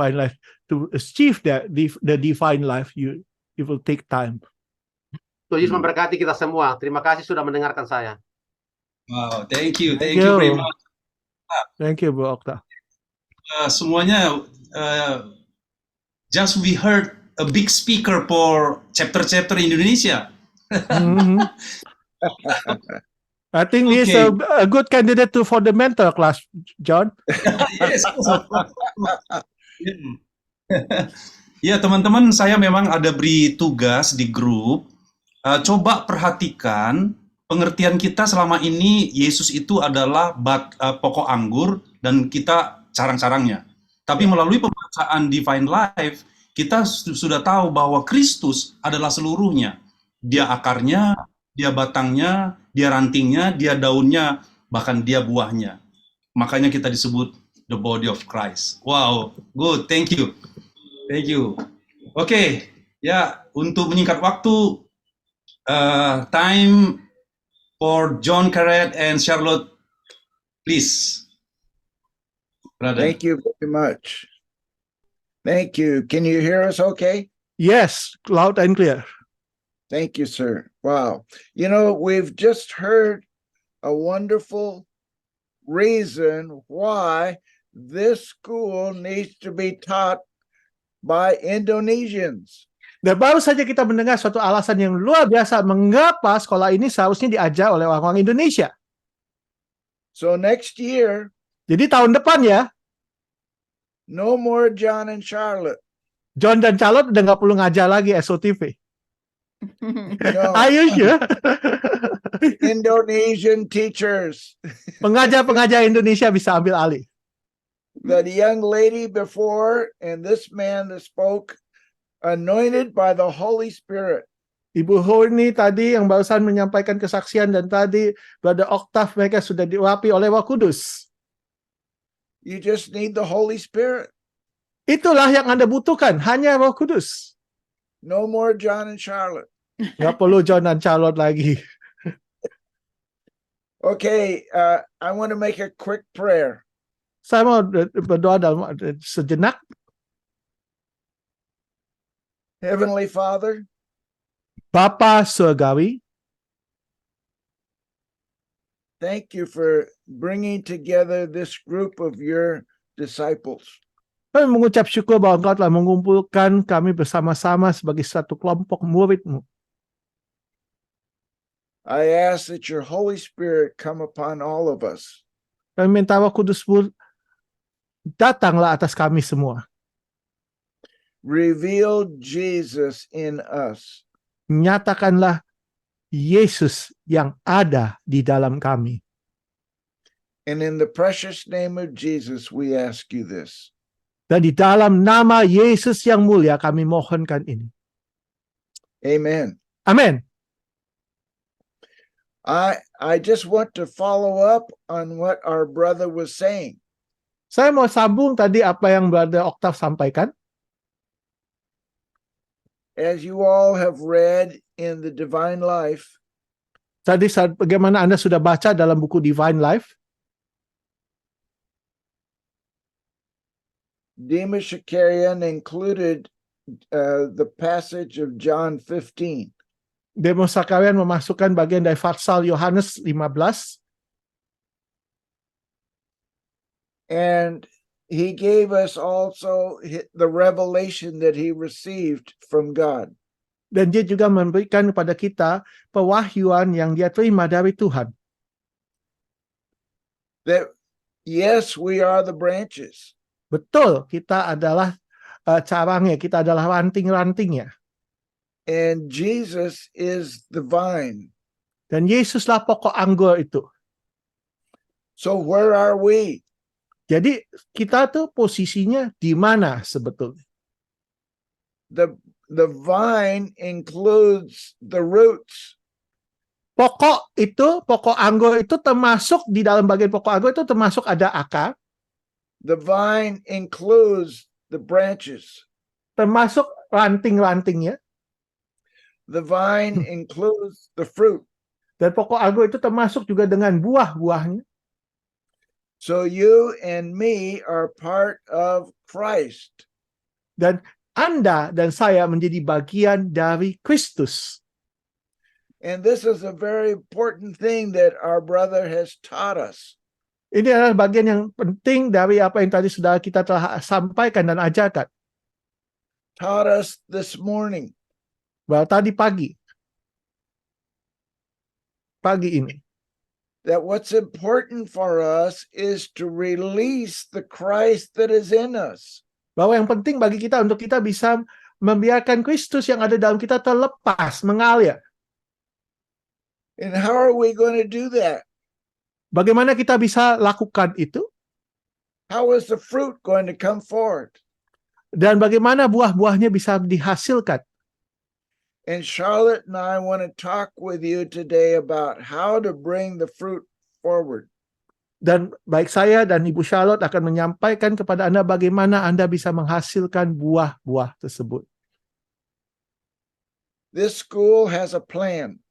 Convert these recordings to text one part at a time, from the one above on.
divine life. To achieve that the divine life, it will take time. Tuhan Yesus memberkati kita semua. Terima kasih sudah mendengarkan saya. Wow, thank you Thank very you. much. Thank you, Bu Okta. Semuanya, just we heard a big speaker for chapter Indonesia. Mhm. I think he's Okay. a good candidate for the mentor class, John. Yes. Ya, teman-teman, saya memang ada beri tugas di grup. Coba perhatikan pengertian kita selama ini, Yesus itu adalah pokok anggur dan kita carang-carangnya. Tapi melalui pembacaan Divine Life, kita sudah tahu bahwa Kristus adalah seluruhnya. Dia akarnya, dia batangnya, dia rantingnya, dia daunnya, bahkan dia buahnya. Makanya kita disebut the body of Christ. Wow, good, thank you. Thank you. Oke, ya, untuk menyingkat waktu, time for John Carrett and Charlotte, please. Brother. Thank you very much. Thank you. Can you hear us okay? Yes, loud and clear. Thank you, sir. Wow. You know, we've just heard a wonderful reason why this school needs to be taught by Indonesians. Dan baru saja kita mendengar suatu alasan yang luar biasa mengapa sekolah ini seharusnya diajar oleh orang-orang Indonesia. So next year, Jadi tahun depan ya, no more John and Charlotte. John dan Charlotte udah nggak perlu ngajar lagi SOTV. No, Are you sure? Indonesian teachers. Pengajar-pengajar Indonesia bisa ambil alih. The young lady before and this man that spoke, anointed by the Holy Spirit. Ibu Horni tadi yang barusan menyampaikan kesaksian dan tadi Brother Octave, mereka sudah diurapi oleh Roh Kudus. You just need the Holy Spirit. Itulah yang Anda butuhkan, hanya Roh Kudus. No more John and Charlotte. Nggak perlu John dan Charlotte lagi. Okay, I want to make a quick prayer. Saya mau berdoa dalam sejenak. Heavenly Father, Bapa Surgawi, thank you for bringing together this group of your disciples. kami mengucap syukur bahwa Engkau telah mengumpulkan kami bersama-sama sebagai satu kelompok murid-Mu. I ask that your Holy Spirit come upon all of us. Kami minta Roh Kudus-Mu datanglah atas kami semua. Reveal Jesus in us. Nyatakanlah Yesus yang ada di dalam kami. And in the precious name of Jesus, we ask you this. Dan di dalam nama Yesus yang mulia kami mohonkan ini. Amen. Amin. I just want to follow up on what our brother was saying. Saya mau sambung tadi apa yang Brother Octave sampaikan. As you all have read in the Divine Life, Tadi bagaimana Anda sudah baca dalam buku Divine Life, Demas Shakarian included the passage of John 15. Demas Shakarian memasukkan bagian dari pasal Yohanes 15. And he gave us also the revelation that he received from God. Dan dia juga memberikan kepada kita pewahyuan yang dia terima dari Tuhan. That yes, we are the branches. Betul, kita adalah carangnya, kita adalah ranting-rantingnya. And Jesus is the vine. Dan Yesuslah pokok anggur itu. So where are we? Jadi kita tuh posisinya di mana sebetulnya? The vine includes the roots. Pokok anggur itu termasuk di dalam bagian pokok anggur itu termasuk ada akar. The vine includes the branches. Termasuk ranting-rantingnya. The vine includes the fruit. Dan pokok anggur itu termasuk juga dengan buah-buahnya. So you and me are part of Christ. Dan Anda dan saya menjadi bagian dari Kristus. And this is a very important thing that our brother has taught us. Ini adalah bagian yang penting dari apa yang tadi sudah kita telah sampaikan dan ajarkan. Taught us this morning. Bahwa tadi pagi ini. That what's important for us is to release the Christ that is in us. Bahwa yang penting bagi kita untuk kita bisa membiarkan Kristus yang ada dalam kita terlepas, mengalir. And how are we going to do that? Bagaimana kita bisa lakukan itu? How is the fruit going to come forth? Dan bagaimana buah-buahnya bisa dihasilkan? And Charlotte and I want to talk with you today about how to bring the fruit forward. Dan baik saya dan Ibu Charlotte akan menyampaikan kepada Anda bagaimana Anda bisa menghasilkan buah-buah tersebut. This school has a plan.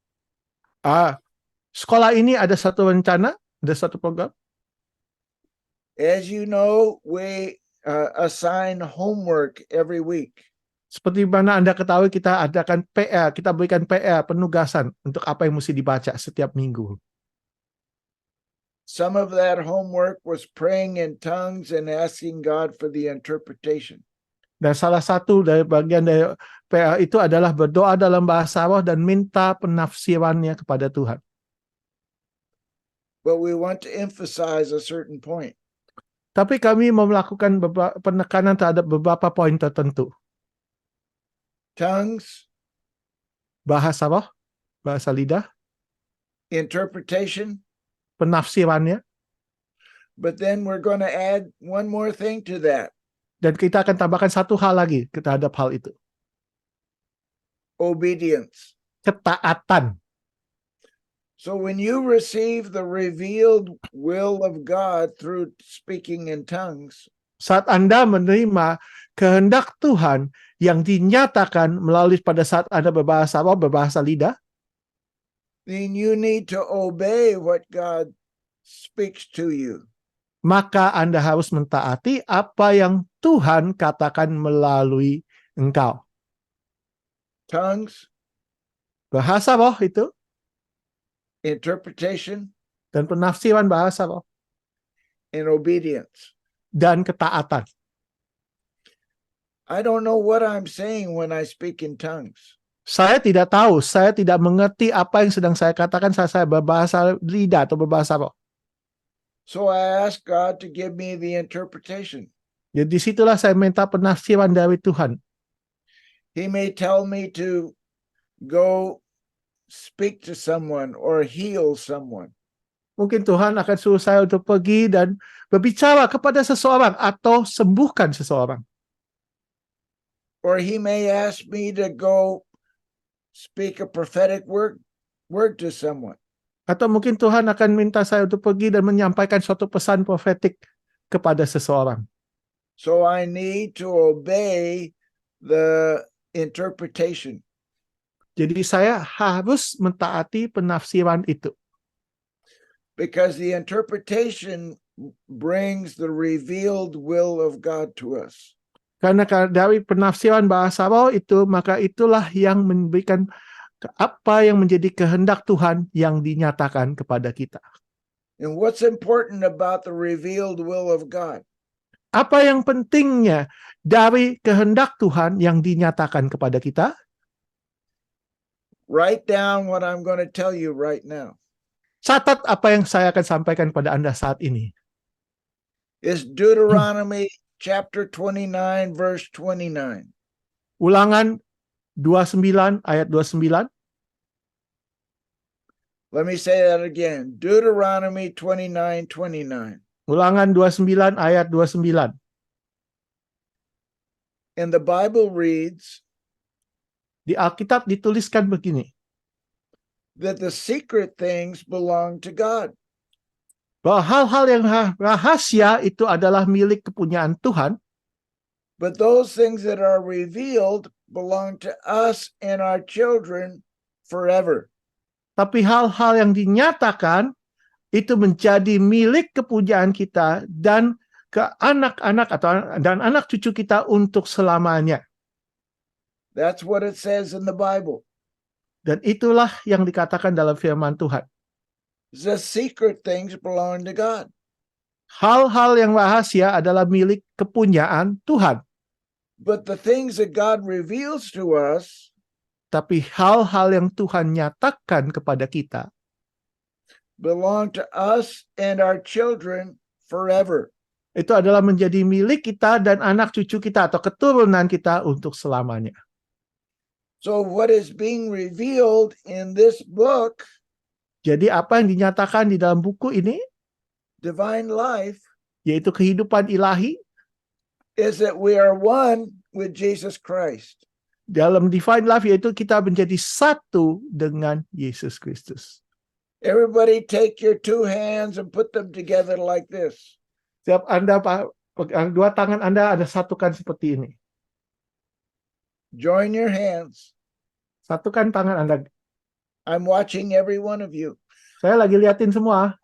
Sekolah ini ada satu rencana, ada satu program. As you know, we assign homework every week. Seperti mana Anda ketahui, kita adakan PR, kita berikan PR, penugasan untuk apa yang mesti dibaca setiap minggu. Some of that homework was praying in tongues and asking God for the interpretation. Dan salah satu dari bagian dari PR itu adalah berdoa dalam bahasa roh dan minta penafsirannya kepada Tuhan. But we want to emphasize a certain point. Tapi kami mau melakukan penekanan terhadap beberapa poin tertentu. Tongues, Bahasa roh, bahasa lidah, interpretation, penafsirannya, but then we're going to add one more thing to that. dan kita akan tambahkan satu hal lagi terhadap hal itu. Obedience. Ketaatan. So when you receive the revealed will of God through speaking in tongues, Saat Anda menerima kehendak Tuhan yang dinyatakan melalui pada saat Anda berbahasa roh, berbahasa lidah, then you need to obey what God speaks to you. maka Anda harus mentaati apa yang Tuhan katakan melalui engkau. Tongues, Bahasa roh itu interpretation, dan penafsiran bahasa roh and obedience. dan ketaatan. I don't know what I'm saying when I speak in tongues. Saya tidak tahu, saya tidak mengerti apa yang sedang saya katakan saat saya berbahasa lidah atau berbahasa roh. So I ask God to give me the interpretation. Jadi disitulah saya minta penafsiran dari Tuhan. He may tell me to go speak to someone or heal someone. Mungkin Tuhan akan suruh saya untuk pergi dan berbicara kepada seseorang atau sembuhkan seseorang. Or he may ask me to go speak a prophetic word to someone. Atau mungkin Tuhan akan minta saya untuk pergi dan menyampaikan suatu pesan profetik kepada seseorang. So I need to obey the interpretation. Jadi saya harus mentaati penafsiran itu. Because the interpretation brings the revealed will of God to us. Karena dari penafsiran bahasa roh itu, maka itulah yang memberikan apa yang menjadi kehendak Tuhan yang dinyatakan kepada kita. And what's important about the revealed will of God? Apa yang pentingnya dari kehendak Tuhan yang dinyatakan kepada kita? Write down what I'm going to tell you right now. Catat apa yang saya akan sampaikan pada Anda saat ini. It's Deuteronomy chapter 29, verse 29. Ulangan 29 ayat 29. Let me say that again. Deuteronomy 29, 29. Ulangan 29 ayat 29. And the Bible reads Di Alkitab dituliskan begini, that the secret things belong to God. bahwa hal-hal yang rahasia itu adalah milik kepunyaan Tuhan, But those things that are revealed belong to us and our children forever. tapi hal-hal yang dinyatakan itu menjadi milik kepunyaan kita dan ke anak-anak dan anak cucu kita untuk selamanya. That's what it says in the Bible. Dan itulah yang dikatakan dalam firman Tuhan. The secret things belong to God. Hal-hal yang rahasia adalah milik kepunyaan Tuhan. But the things that God reveals to us Tapi hal-hal yang Tuhan nyatakan kepada kita belong to us and our children forever. itu adalah menjadi milik kita dan anak cucu kita atau keturunan kita untuk selamanya. So what is being revealed in this book, Jadi apa yang dinyatakan di dalam buku ini, divine life, yaitu kehidupan ilahi, is that we are one with Jesus Christ. dalam divine life yaitu kita menjadi satu dengan Yesus Kristus. Everybody take your two hands and put them together like this. Setiap Anda pegang dua tangan Anda, ada satukan seperti ini. Join your hands. Satukan tangan Anda. I'm watching every one of you. Saya lagi liatin semua.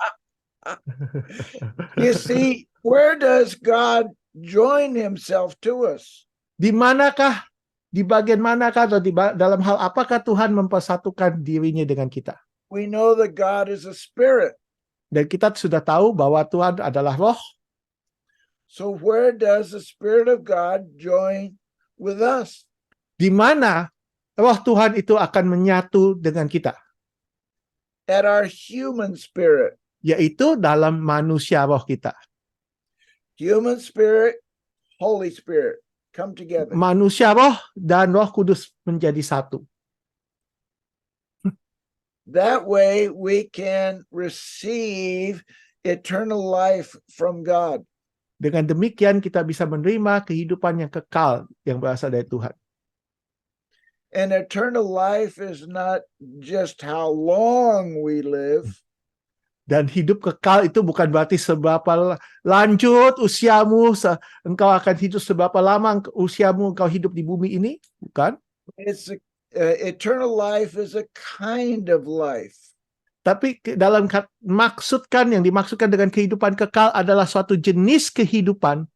You see, where does God join himself to us? Di manakah, di bagian manakah atau dalam hal apakah Tuhan mempersatukan dirinya dengan kita? We know that God is a spirit. Dan kita sudah tahu bahwa Tuhan adalah roh. So where does the Spirit of God join with us? Di mana roh Tuhan itu akan menyatu dengan kita? At our human spirit. Yaitu dalam manusia roh kita. Human spirit, Holy Spirit, come together. Manusia roh dan Roh Kudus menjadi satu. That way we can receive eternal life from God. Dengan demikian kita bisa menerima kehidupan yang kekal yang berasal dari Tuhan. And eternal life is not just how long we live. Dan hidup kekal itu bukan berarti seberapa lanjut usiamu, engkau akan hidup seberapa lama usiamu engkau hidup di bumi ini, bukan. It's eternal life is a kind of life. Tapi dalam yang dimaksudkan dengan kehidupan kekal adalah suatu jenis kehidupan.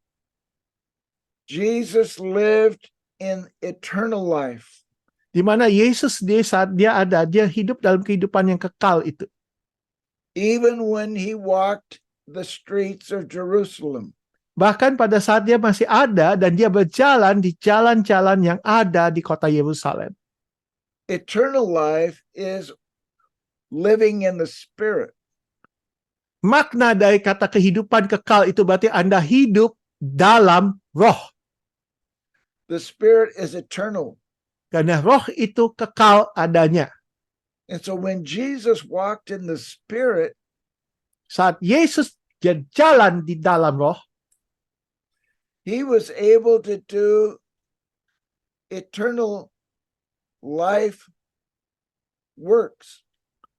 Jesus lived in eternal life. Di mana Yesus saat dia ada, dia hidup dalam kehidupan yang kekal itu. Even when he walked the streets of Jerusalem. Bahkan pada saat dia masih ada dan dia berjalan di jalan-jalan yang ada di kota Yerusalem. Eternal life is living in the Spirit. Makna dari kata kehidupan kekal itu berarti Anda hidup dalam roh. The Spirit is eternal. Karena roh itu kekal adanya. And so when Jesus walked in the Spirit, saat Yesus jalan di dalam roh, he was able to do eternal life works.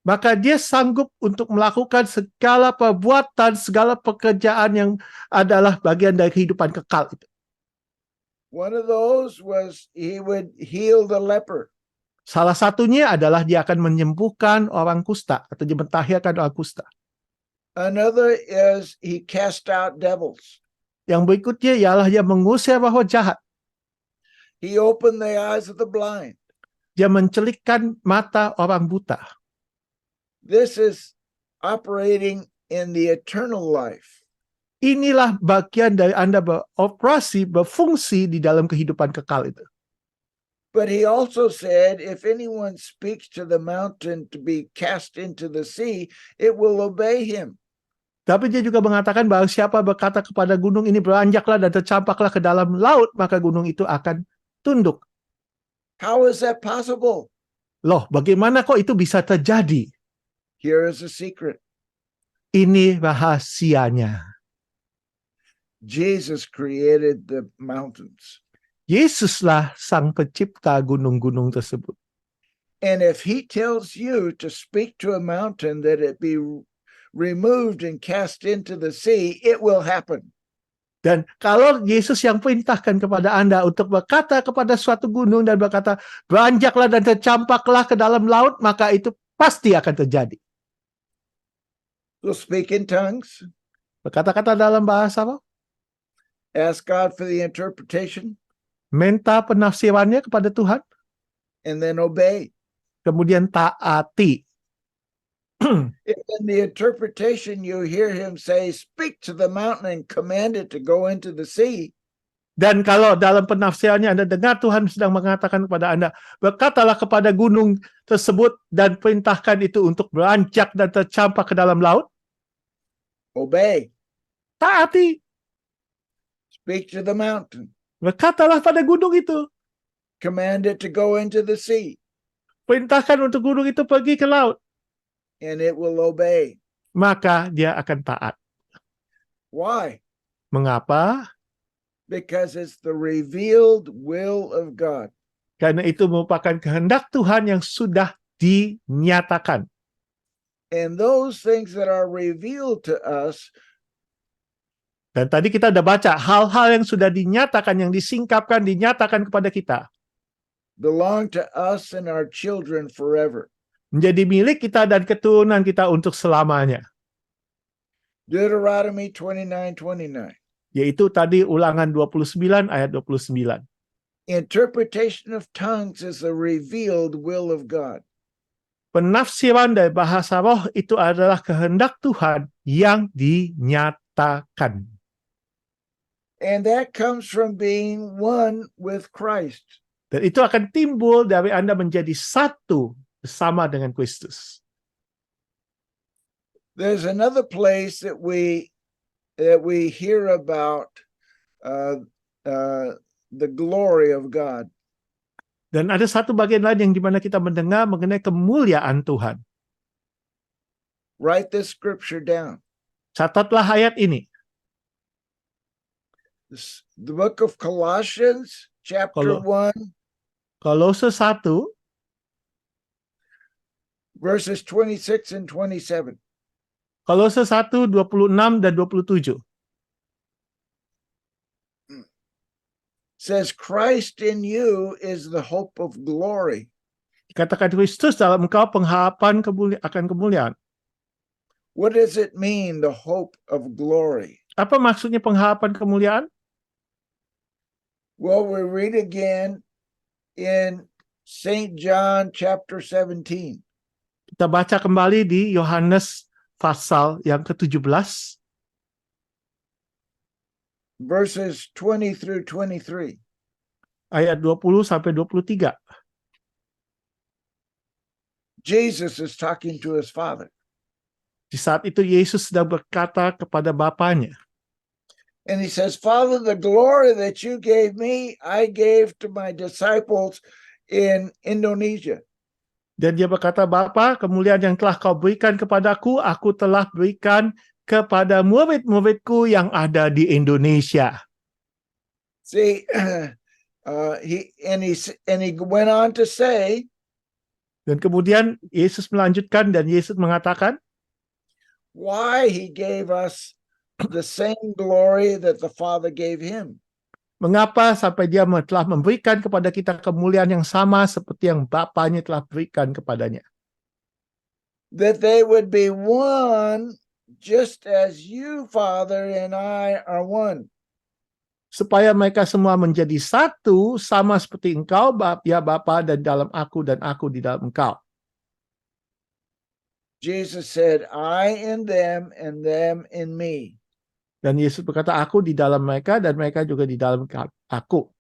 Maka dia sanggup untuk melakukan segala perbuatan, segala pekerjaan yang adalah bagian dari kehidupan kekal itu. One of those was he would heal the leper. Salah satunya adalah dia akan menyembuhkan orang kusta atau dia mentahirkan orang kusta. Another is he cast out devils. Yang berikutnya ialah dia mengusir roh jahat. He opened the eyes of the blind. Dia mencelikkan mata orang buta. This is operating in the eternal life. Inilah bagian dari Anda beroperasi, berfungsi di dalam kehidupan kekal itu. But he also said, if anyone speaks to the mountain to be cast into the sea, it will obey him. Tapi dia juga mengatakan bahwa siapa berkata kepada gunung ini beranjaklah dan tercampaklah ke dalam laut, maka gunung itu akan tunduk. How is that possible? Loh, bagaimana kok itu bisa terjadi? Here is a secret. Ini rahasianya. Jesus created the mountains. Yesuslah sang pencipta gunung-gunung tersebut. And if he tells you to speak to a mountain that it be removed and cast into the sea, it will happen. Dan kalau Yesus yang perintahkan kepada Anda untuk berkata kepada suatu gunung dan berkata, beranjaklah dan tercampaklah ke dalam laut, maka itu pasti akan terjadi. So speak in tongues. Berkata-kata dalam bahasa apa? ask God for the interpretation, minta penafsirannya kepada Tuhan, and then obey. kemudian taati. If in the interpretation you hear him say, speak to the mountain and command it to go into the sea, Dan kalau dalam penafsirannya Anda dengar Tuhan sedang mengatakan kepada Anda, berkatalah kepada gunung tersebut dan perintahkan itu untuk beranjak dan tercampak ke dalam laut, obey. taati. Speak to the mountain, Berkatalah pada gunung itu, command it to go into the sea, perintahkan untuk gunung itu pergi ke laut, and it will obey. maka dia akan taat. Why? Mengapa? Because it's the revealed will of God. Karena itu merupakan kehendak Tuhan yang sudah dinyatakan. And those things that are revealed to us Dan tadi kita udah baca hal-hal yang sudah dinyatakan, yang disingkapkan, dinyatakan kepada kita, belong to us and our children forever. menjadi milik kita dan keturunan kita untuk selamanya. Deuteronomy 29:29. Yaitu tadi Ulangan 29 ayat 29. Interpretation of tongues is the revealed will of God. Penafsiran dari bahasa roh itu adalah kehendak Tuhan yang dinyatakan. And that comes from being one with Christ. Dan itu akan timbul dari Anda menjadi satu bersama dengan Kristus. There's another place that we hear about the glory of God. Dan ada satu bagian lain yang dimana kita mendengar mengenai kemuliaan Tuhan. Write this scripture down. Catatlah ayat ini. The book of Colossians, chapter 1, Kolose 1 verses 26 and 27. Kolose 1, 26 dan 27. Says, Christ in you is the hope of glory. Dikatakan Kristus dalam engkau pengharapan akan kemuliaan. What does it mean, the hope of glory? Apa maksudnya pengharapan kemuliaan? Well, we read again in St. John chapter 17. Kita baca kembali di Yohanes pasal yang ke-17. Verses 20 through 23. Ayat 20 sampai 23. Jesus is talking to his Father. Di saat itu Yesus sedang berkata kepada Bapanya. And he says, Father, the glory that you gave me, I gave to my disciples in Indonesia. Dan dia berkata, Bapa, kemuliaan yang telah kau berikan kepadaku, aku telah berikan kepada murid-muridku yang ada di Indonesia. See, he went on to say, Dan kemudian Yesus melanjutkan dan Yesus mengatakan, why he gave us the same glory that the Father gave him. mengapa sampai dia telah memberikan kepada kita kemuliaan yang sama seperti yang Bapanya telah berikan kepadanya. That they would be one just as you, Father, and I are one. Supaya mereka semua menjadi satu, sama seperti engkau, ya Bapa, dan dalam aku dan aku di dalam engkau. Jesus said, I in them and them in me. Dan Yesus berkata, aku di dalam mereka dan mereka juga di dalam aku.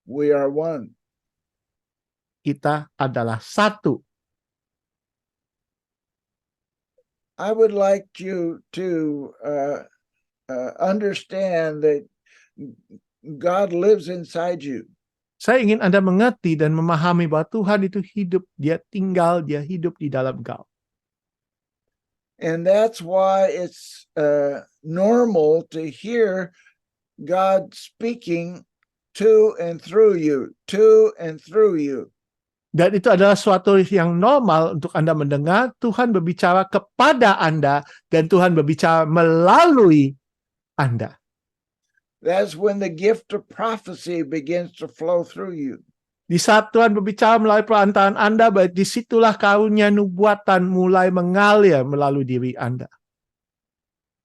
We are one. Kita adalah satu. I would like you to understand that God lives inside you. Saya ingin Anda mengerti dan memahami bahwa Tuhan itu hidup, dia tinggal, dia hidup di dalam engkau. And that's why it's normal to hear God speaking to and through you, to and through you. Dan itu adalah suatu yang normal untuk Anda mendengar Tuhan berbicara kepada Anda dan Tuhan berbicara melalui Anda. That's when the gift of prophecy begins to flow through you. Di saat Tuhan berbicara melalui perantaraan Anda, baik disitulah karunia nubuatan mulai mengalir melalui diri Anda.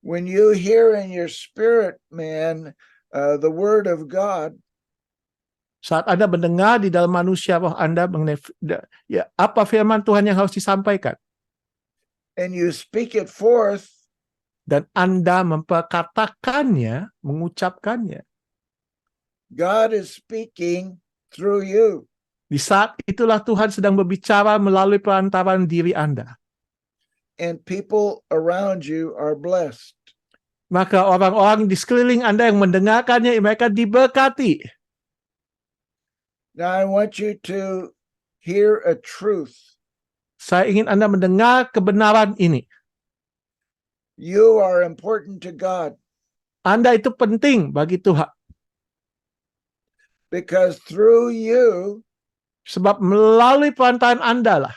When you hear in your spirit, man, the word of God, Saat Anda mendengar di dalam manusia roh Anda mengenai ya, apa firman Tuhan yang harus disampaikan, and you speak it forth, dan Anda memperkatakannya, mengucapkannya, God is speaking through you. di saat itulah Tuhan sedang berbicara melalui perantaran diri Anda. And people around you are blessed. Maka orang-orang di sekeliling Anda yang mendengarkannya, mereka diberkati. Now I want you to hear a truth. Saya ingin Anda mendengar kebenaran ini. You are important to God Anda itu penting bagi Tuhan. because through you, Sebab melalui perantaraan Anda lah,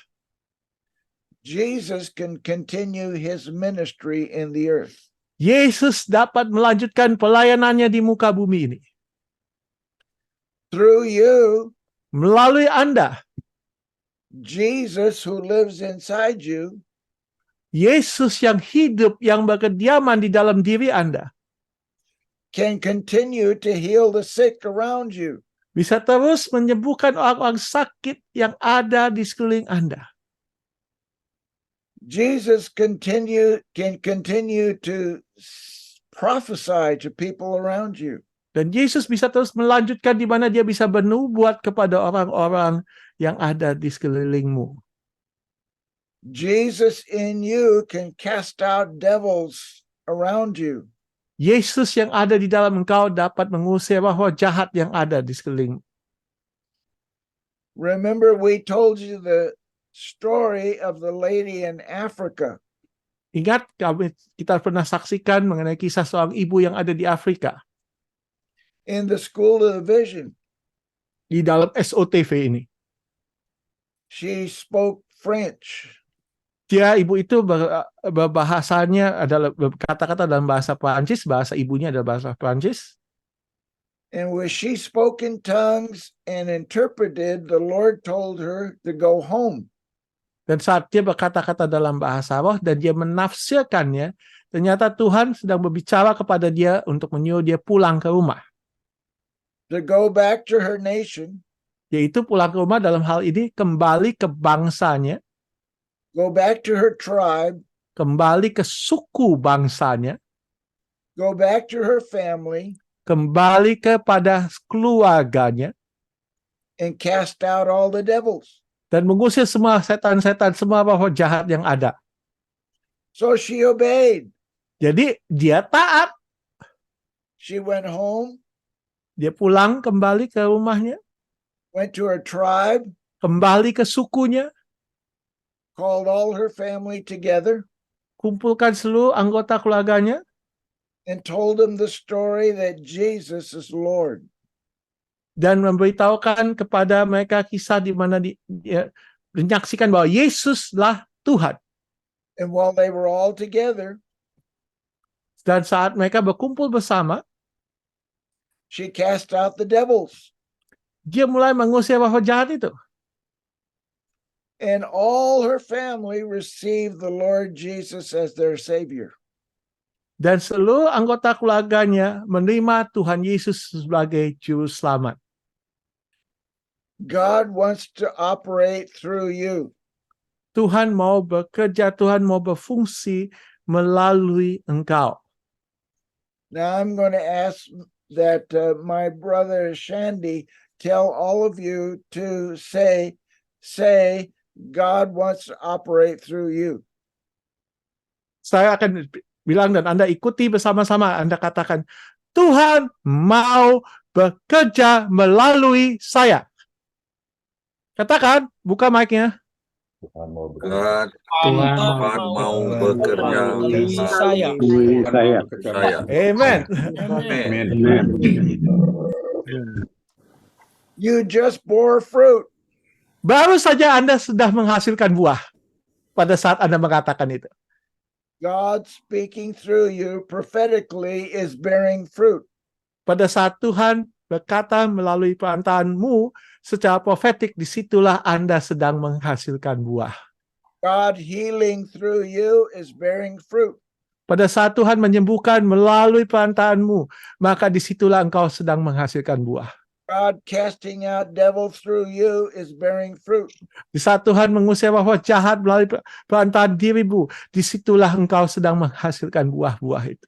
Jesus can continue his ministry in the earth. Yesus dapat melanjutkan pelayanannya di muka bumi ini. Through you, Melalui Anda, Jesus who lives inside you Yesus yang hidup, yang berkediaman di dalam diri Anda, can continue to heal the sick around you. bisa terus menyembuhkan orang-orang sakit yang ada di sekeliling Anda. Jesus can continue to prophesy to people around you. Dan Yesus bisa terus melanjutkan di mana dia bisa bernubuat kepada orang-orang yang ada di sekelilingmu. Jesus in you can cast out devils around you. Yesus yang ada di dalam engkau dapat mengusir roh jahat yang ada di sekelilingmu. Remember, we told you the story of the lady in Africa. Ingat, kita pernah saksikan mengenai kisah seorang ibu yang ada di Afrika. In the School of the Vision, Di dalam SOTV ini. she spoke French. Ibu itu berbahasanya adalah kata-kata dalam bahasa Prancis, bahasa ibunya adalah bahasa Prancis. And when she spoke in tongues and interpreted, the Lord told her to go home. Dan saat dia berkata-kata dalam bahasa roh dan dia menafsirkannya, ternyata Tuhan sedang berbicara kepada dia untuk menyuruh dia pulang ke rumah. To go back to her nation, Yaitu pulang ke rumah dalam hal ini kembali ke bangsanya, go back to her tribe, kembali ke suku bangsanya, go back to her family, kembali kepada keluarganya, and cast out all the devils. dan mengusir semua setan-setan, semua roh jahat yang ada. So she obeyed. Jadi dia taat, She went home, dia pulang kembali ke rumahnya, went to her tribe, kembali ke sukunya, called all her family together, kumpulkan seluruh anggota keluarganya, and told them the story that Jesus is Lord. dan memberitahukan kepada mereka kisah di mana dia menyaksikan bahwa Yesuslah Tuhan. And while they were all together, Dan saat mereka berkumpul bersama, she cast out the devils. dia mulai mengusir roh jahat itu. And all her family received the Lord Jesus as their Savior. Dan seluruh anggota keluarganya menerima Tuhan Yesus sebagai Juru Selamat. God wants to operate through you. Tuhan mau bekerja, Tuhan mau berfungsi melalui engkau. Now I'm going to ask that my brother Shandy tell all of you to say, God wants to operate through you. Saya akan bilang dan Anda ikuti bersama-sama. Anda katakan, Tuhan mau bekerja melalui saya. Katakan, buka mic-nya. Tuhan mau bekerja melalui saya. Amen. You just bore fruit. Baru saja Anda sudah menghasilkan buah pada saat Anda mengatakan itu. God speaking through you prophetically is bearing fruit. Pada saat Tuhan berkata melalui perantaranmu secara profetik, disitulah Anda sedang menghasilkan buah. God healing through you is bearing fruit. Pada saat Tuhan menyembuhkan melalui perantaranmu, maka disitulah engkau sedang menghasilkan buah. God casting out devils through you is bearing fruit. Di saat Tuhan mengusir roh jahat melalui perantaran dirimu, disitulah engkau sedang menghasilkan buah-buah itu.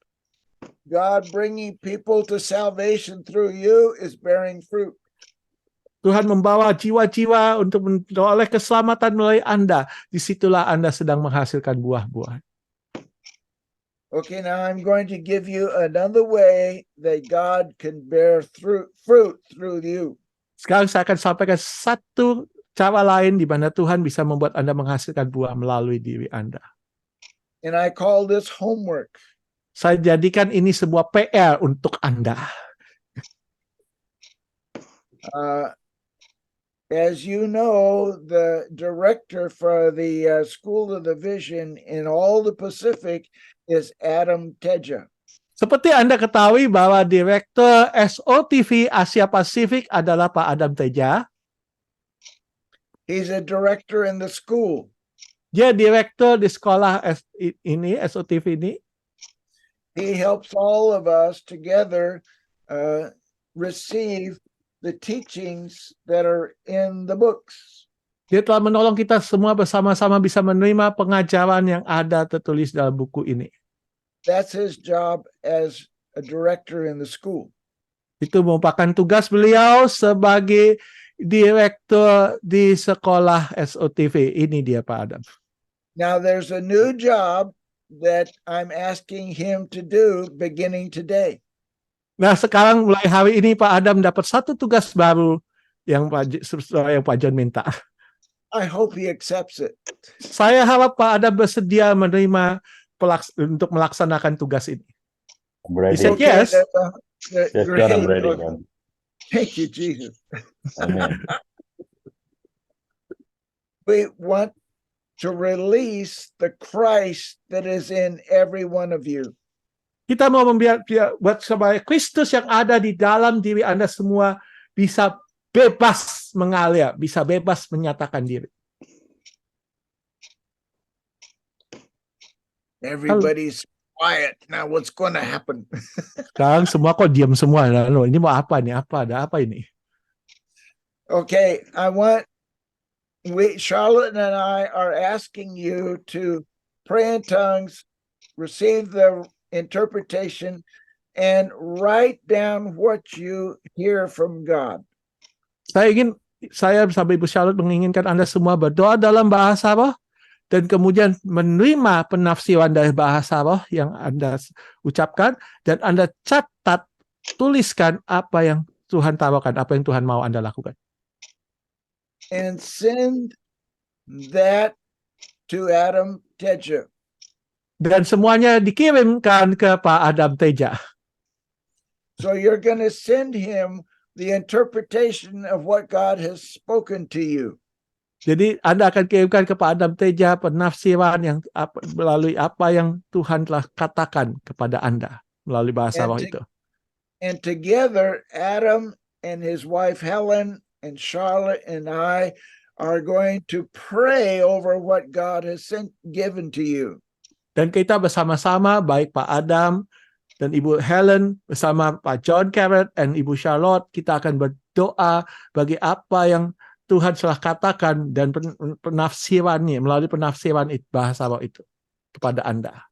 God bringing people to salvation through you is bearing fruit. Tuhan membawa jiwa-jiwa untuk memperoleh keselamatan melalui Anda. Disitulah Anda sedang menghasilkan buah-buah. Okay, now I'm going to give you another way that God can bear fruit through you. Sekarang saya akan sampaikan satu cara lain di mana Tuhan bisa membuat Anda menghasilkan buah melalui diri Anda. And I call this homework. Saya jadikan ini sebuah PR untuk Anda. As you know, the director for the School of the Vision in all the Pacific is Adam Teja. Seperti Anda ketahui bahwa Direktur SOTV Asia Pasifik adalah Pak Adam Teja. He's a director in the school. Dia direktur di sekolah ini, SOTV ini. He helps all of us together receive the teachings that are in the books. Dia telah menolong kita semua bersama-sama bisa menerima pengajaran yang ada tertulis dalam buku ini. That's his job as a director in the school. Itu merupakan tugas beliau sebagai direktur di sekolah SOTV. Ini dia Pak Adam. Now there's a new job that I'm asking him to do beginning today. Nah sekarang mulai hari ini Pak Adam dapat satu tugas baru yang Pak John minta. I hope he accepts it. Saya harap Pak Adam bersedia menerima untuk melaksanakan tugas ini. I'm ready. He said yes. Yes, Great. God, I'm ready, man. Thank you, Jesus. Amen. We want to release the Christ that is in every one of you. Kita mau buat supaya Kristus yang ada di dalam diri Anda semua bisa bebas mengalir, bisa bebas menyatakan diri. Everybody's quiet now. What's going to happen? Sekarang semua kok diam semua. Lalu ini mau apa nih? Ada apa ini? Okay, Charlotte and I are asking you to pray in tongues, receive the interpretation, and write down what you hear from God. Saya bersama Ibu Charlotte menginginkan Anda semua berdoa dalam bahasa roh dan kemudian menerima penafsiran dari bahasa roh yang Anda ucapkan dan Anda catat, tuliskan apa yang Tuhan tawarkan, apa yang Tuhan mau Anda lakukan. And send that to Adam Teja. Dan semuanya dikirimkan ke Pak Adam Teja. So you're going to send him the interpretation of what God has spoken to you. Jadi Anda akan kirimkan ke Pak Adam Teja penafsiran yang melalui apa yang Tuhan telah katakan kepada Anda melalui bahasa roh itu. And together, Adam and his wife Helen and Charlotte and I are going to pray over what God has given to you. Dan kita bersama-sama, baik Pak Adam dan Ibu Helen bersama Pak John Carrot dan Ibu Charlotte, kita akan berdoa bagi apa yang Tuhan telah katakan dan penafsirannya melalui penafsiran bahasa roh itu kepada Anda.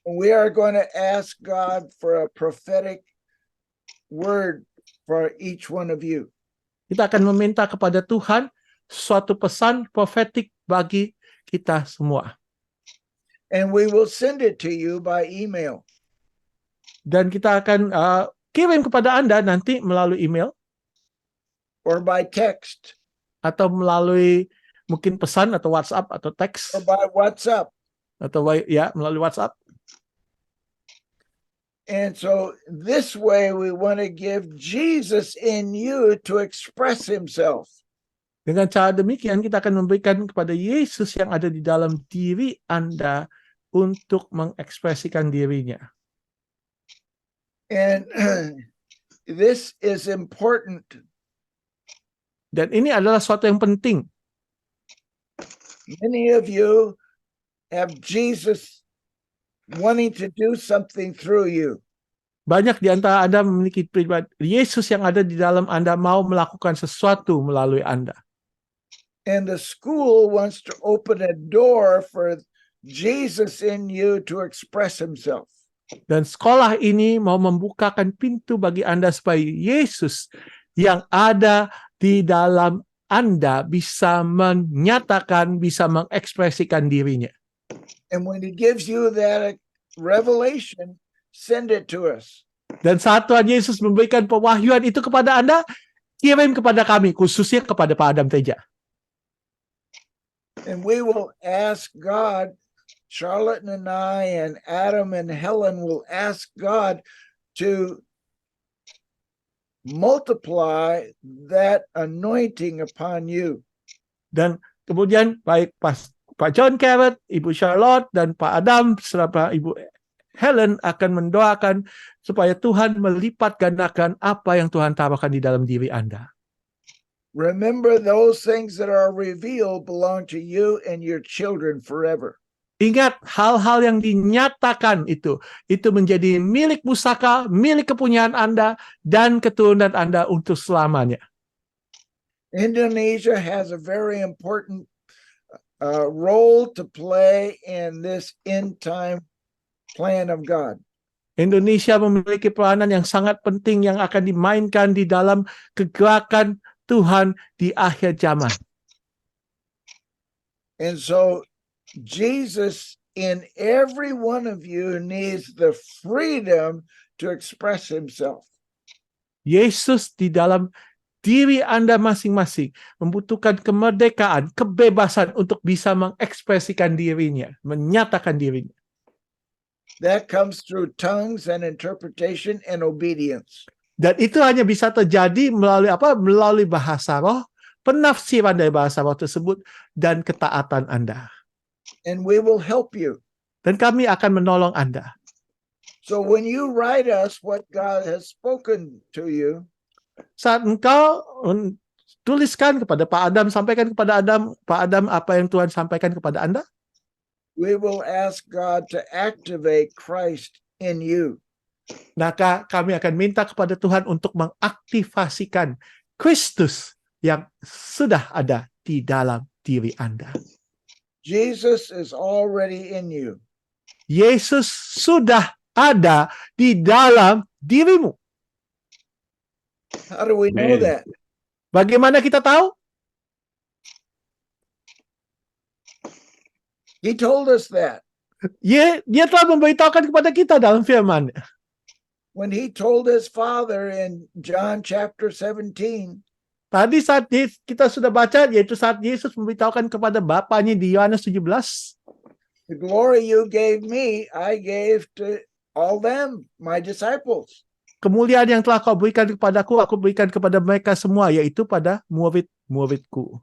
We are going to ask God for a prophetic word for each one of you. Kita akan meminta kepada Tuhan suatu pesan profetik bagi kita semua. And we will send it to you by email. Dan kita akan kirim kepada Anda nanti melalui email or by text atau melalui mungkin pesan atau WhatsApp atau teks or by WhatsApp. atau ya melalui WhatsApp. And so this way we want to give Jesus in you to express himself. Dengan cara demikian kita akan memberikan kepada Yesus yang ada di dalam diri Anda untuk mengekspresikan dirinya. And this is important. Dan ini adalah suatu yang penting. Many of you have Jesus wanting to do something through you. Banyak di antara Anda memiliki pribadi Yesus yang ada di dalam Anda mau melakukan sesuatu melalui Anda. And the school wants to open a door for Jesus in you to express himself. Dan sekolah ini mau membukakan pintu bagi Anda supaya Yesus yang ada di dalam Anda bisa menyatakan, bisa mengekspresikan dirinya. And when he gives you that revelation, send it to us. Dan saat Tuhan Yesus memberikan pewahyuan itu kepada Anda, kirim kepada kami, khususnya kepada Pak Adam Teja. And we will ask God, Charlotte and I and Adam and Helen will ask God to multiply that anointing upon you. Dan kemudian baik Pak John Carrot, Ibu Charlotte, dan Pak Adam, serta Ibu Helen akan mendoakan supaya Tuhan melipat gandakan apa yang Tuhan taruhkan di dalam diri Anda. Remember, those things that are revealed belong to you and your children forever. Ingat, hal-hal yang dinyatakan itu menjadi milik pusaka, milik kepunyaan Anda, dan keturunan Anda untuk selamanya. Indonesia has a very important role to play in this end time plan of God. Indonesia memiliki peranan yang sangat penting yang akan dimainkan di dalam kegerakan Tuhan di akhir zaman. And so Jesus in every one of you needs the freedom to express himself. Yesus di dalam diri Anda masing-masing membutuhkan kemerdekaan, kebebasan untuk bisa mengekspresikan dirinya, menyatakan dirinya. That comes through tongues and interpretation and obedience. Dan itu hanya bisa terjadi melalui apa? Melalui bahasa roh, penafsiran dari bahasa roh tersebut, dan ketaatan Anda. And we will help you. Dan kami akan menolong Anda. So when you write us what God has spoken to you, Saat engkau tuliskan kepada Pak Adam, sampaikan kepada Pak Adam apa yang Tuhan sampaikan kepada Anda, we will ask God to activate Christ in you. maka kami akan minta kepada Tuhan untuk mengaktifasikan Kristus yang sudah ada di dalam diri Anda. Jesus is already in you. Yesus sudah ada di dalam dirimu. How do we know Amen. that? Bagaimana kita tahu? He told us that Dia telah memberitahukan kepada kita dalam firman. when he told his Father in John chapter 17, Tadi saat kita sudah baca, yaitu saat Yesus memberitahukan kepada Bapaknya di Yohanes 17. the glory you gave me, I gave to all them, my disciples. Kemuliaan yang telah kau berikan kepadaku, aku berikan kepada mereka semua, yaitu pada murid-muridku.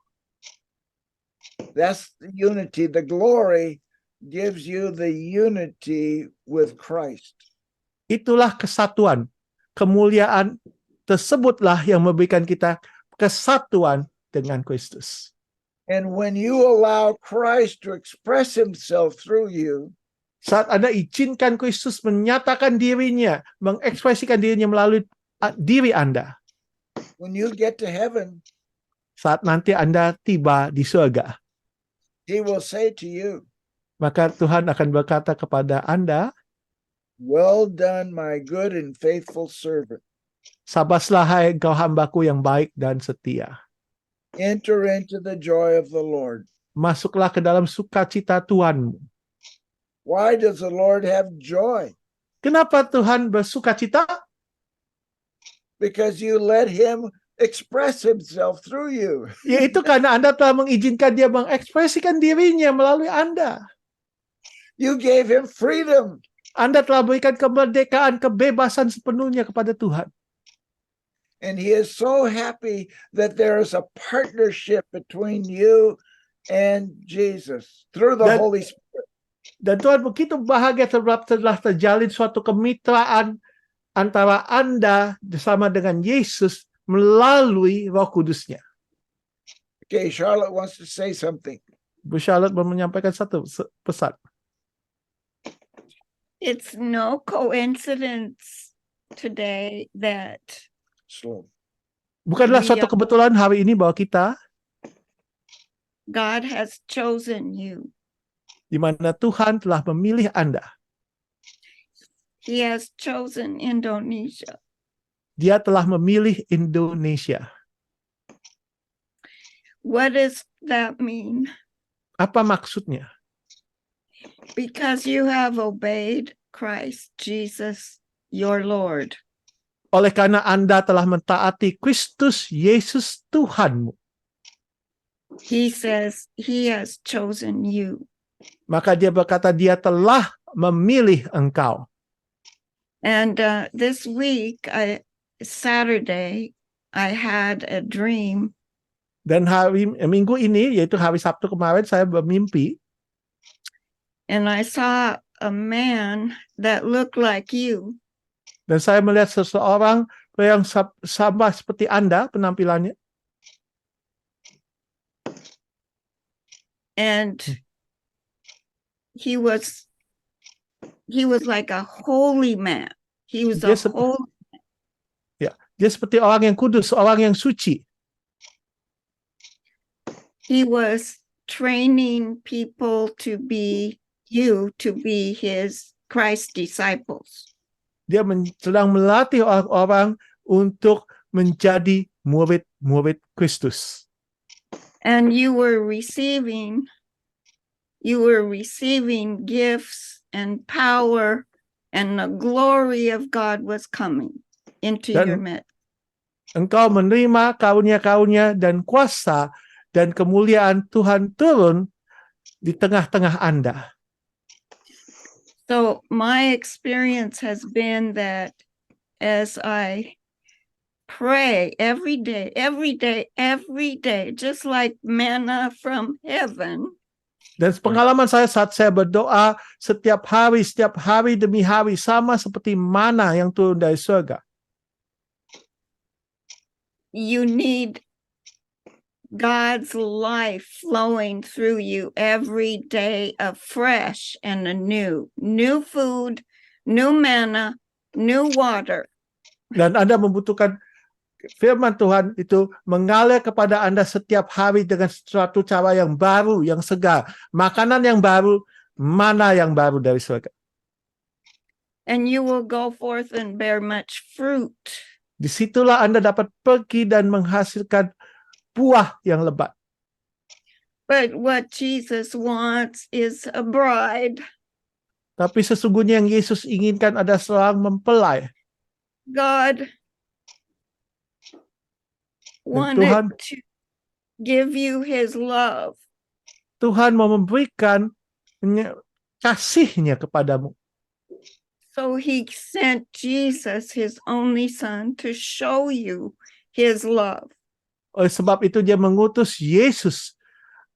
That's the unity. The glory gives you the unity with Christ. Itulah kesatuan. Kemuliaan tersebutlah yang memberikan kita kesatuan dengan Kristus. And when you allow Christ to express himself through you, Saat Anda izinkan Kristus menyatakan dirinya, mengekspresikan dirinya melalui diri Anda, when you get to heaven, saat nanti Anda tiba di surga, he will say to you, maka Tuhan akan berkata kepada Anda, well done, my good and faithful servant. "Sabaslah hai engkau hambaku yang baik dan setia. Enter into the joy of the Lord. Masuklah ke dalam sukacita Tuhanmu." Why does the Lord have joy? Kenapa Tuhan bersukacita? Because you let him express himself through you. Yaitu karena Anda telah mengizinkan dia mengekspresikan dirinya melalui Anda. You gave him freedom. Anda telah berikan kemerdekaan, kebebasan sepenuhnya kepada Tuhan. And he is so happy that there is a partnership between you and Jesus through the That- Holy Spirit. Dan Tuhan begitu bahagia sebab telah terjalin suatu kemitraan antara Anda bersama dengan Yesus melalui Roh Kudusnya. Okay, Charlotte wants to say something. Bu Charlotte mau menyampaikan satu pesan. It's no coincidence today that Slow. Bukanlah suatu kebetulan hari ini bahwa kita, God has chosen you. di mana Tuhan telah memilih Anda. He has chosen Indonesia. Dia telah memilih Indonesia. What does that mean? Apa maksudnya? Because you have obeyed Christ Jesus, your Lord. Oleh karena Anda telah mentaati Kristus Yesus Tuhanmu. He says he has chosen you. Maka dia berkata dia telah memilih engkau. And this week, Saturday, I had a dream. Dan minggu ini, yaitu hari Sabtu kemarin, saya bermimpi. And I saw a man that looked like you. Dan saya melihat seseorang yang sama seperti Anda penampilannya. And he was like a holy man. He was a holy. Dia seperti orang yang kudus, orang yang suci. He was training people to be his Christ disciples. Dia sedang melatih orang-orang untuk menjadi murid-murid Kristus. And you were receiving gifts and power, and the glory of God was coming into your midst. Engkau menerima karunia-karunia dan kuasa dan kemuliaan Tuhan turun di tengah-tengah Anda. So my experience has been that as I pray every day, just like manna from heaven. Dan pengalaman saya saat saya berdoa setiap hari demi hari, sama seperti mana yang turun dari surga. You need God's life flowing through you every day afresh and anew. New food, new manna, new water. Dan Anda membutuhkan firman Tuhan itu mengalir kepada Anda setiap hari dengan suatu cara yang baru, yang segar. Makanan yang baru, mana yang baru dari surga. And you will go forth and bear much fruit. Disitulah Anda dapat pergi dan menghasilkan buah yang lebat. But what Jesus wants is a bride. Tapi sesungguhnya yang Yesus inginkan ada seorang mempelai. God wanted to give you his love. Tuhan mau memberikan kasihnya kepadamu. So he sent Jesus, his only son, to show you his love. Oleh sebab itu dia mengutus Yesus,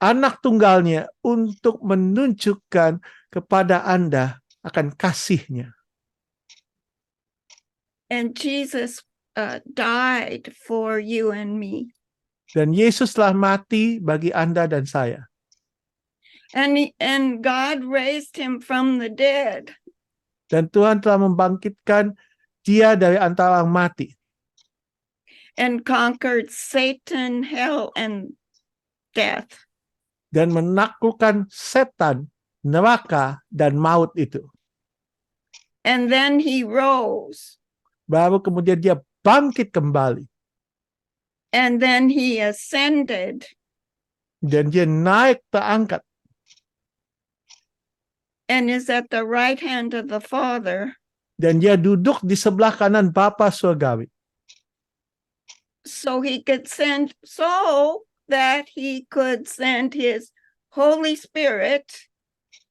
anak tunggalnya, untuk menunjukkan kepada Anda akan kasihnya. And Jesus died for you and me. Dan Yesus telah mati bagi Anda dan saya. And God raised him from the dead. Dan Tuhan telah membangkitkan dia dari antara orang mati. And conquered Satan, hell, and death. Dan menaklukkan setan, neraka, dan maut itu. And then he rose. Baru kemudian dia bangkit kembali. And then he ascended. Dan dia naik terangkat. And is at the right hand of the Father. Dan dia duduk di sebelah kanan Bapa Surgawi. So that he could send his Holy Spirit.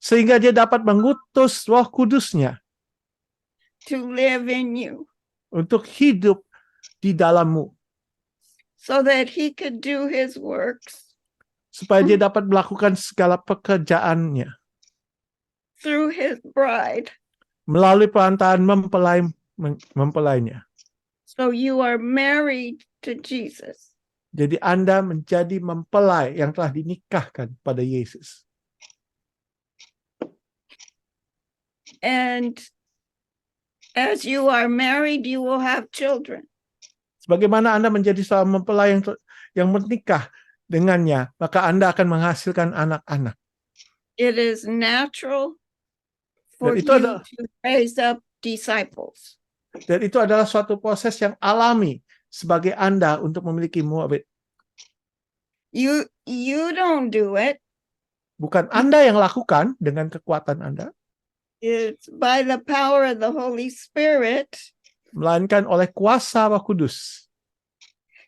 Sehingga dia dapat mengutus Roh Kudusnya. To live in you. Untuk hidup di dalammu. So that he could do his works. Supaya dia dapat melakukan segala pekerjaannya. Through his bride. Melalui perantaraan mempelainya. So you are married to Jesus. Jadi Anda menjadi mempelai yang telah dinikahkan pada Yesus. And as you are married, you will have children. Sebagaimana Anda menjadi seorang mempelai yang menikah dengannya, maka Anda akan menghasilkan anak-anak. It is natural for Dan itu you adalah- to raise up disciples. Dan itu adalah suatu proses yang alami sebagai Anda untuk memiliki murid. You don't do it. Bukan Anda yang lakukan dengan kekuatan Anda, It's by the power of the Holy Spirit. melainkan oleh kuasa Roh Kudus.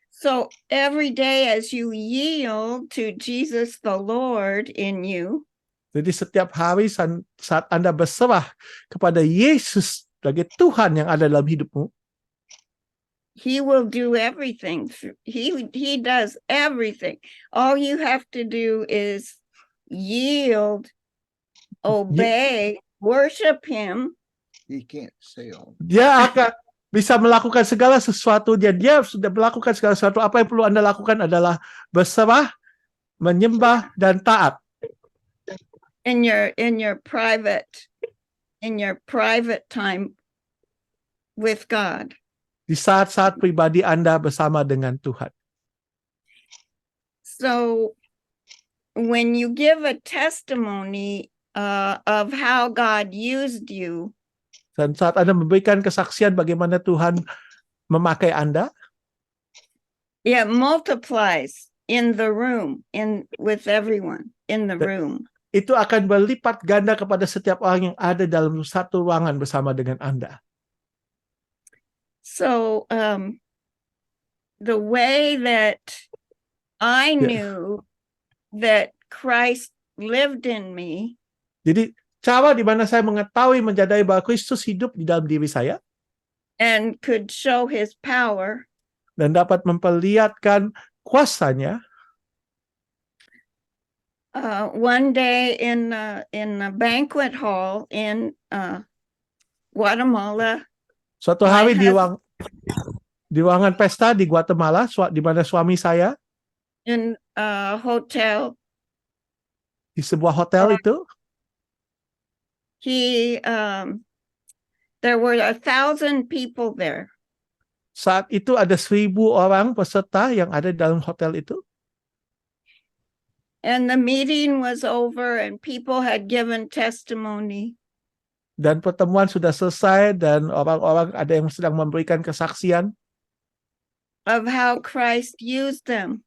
So every day as you yield to Jesus the Lord in you, Jadi setiap hari saat Anda berserah kepada Yesus sebagai Tuhan yang ada dalam hidupmu, he will do everything. He does everything. All you have to do is yield, obey, worship him, He can't say all. Dia akan bisa melakukan segala sesuatu. Dia sudah melakukan segala sesuatu. Apa yang perlu Anda lakukan adalah berserah, menyembah, dan taat. in your private time with God. Di saat-saat pribadi Anda bersama dengan Tuhan. So when you give a testimony of how God used you, Dan saat Anda memberikan kesaksian bagaimana Tuhan memakai Anda, it multiplies in the room, with everyone in the room. itu akan berlipat ganda kepada setiap orang yang ada dalam satu ruangan bersama dengan Anda. So the way that I Yeah. knew that Christ lived in me Jadi cara di mana saya mengetahui menjadai bahwa Kristus hidup di dalam diri saya and could show his power dan dapat memperlihatkan kuasanya. one day in a banquet hall in Guatemala, Suatu hari di ruangan pesta di Guatemala, di mana suami saya in a hotel, di sebuah hotel itu, there were 1,000 people there. saat itu ada 1.000 orang peserta yang ada dalam hotel itu. And the meeting was over and people had given testimony. Dan pertemuan sudah selesai dan orang-orang ada yang sedang memberikan kesaksian Of how Christ used them.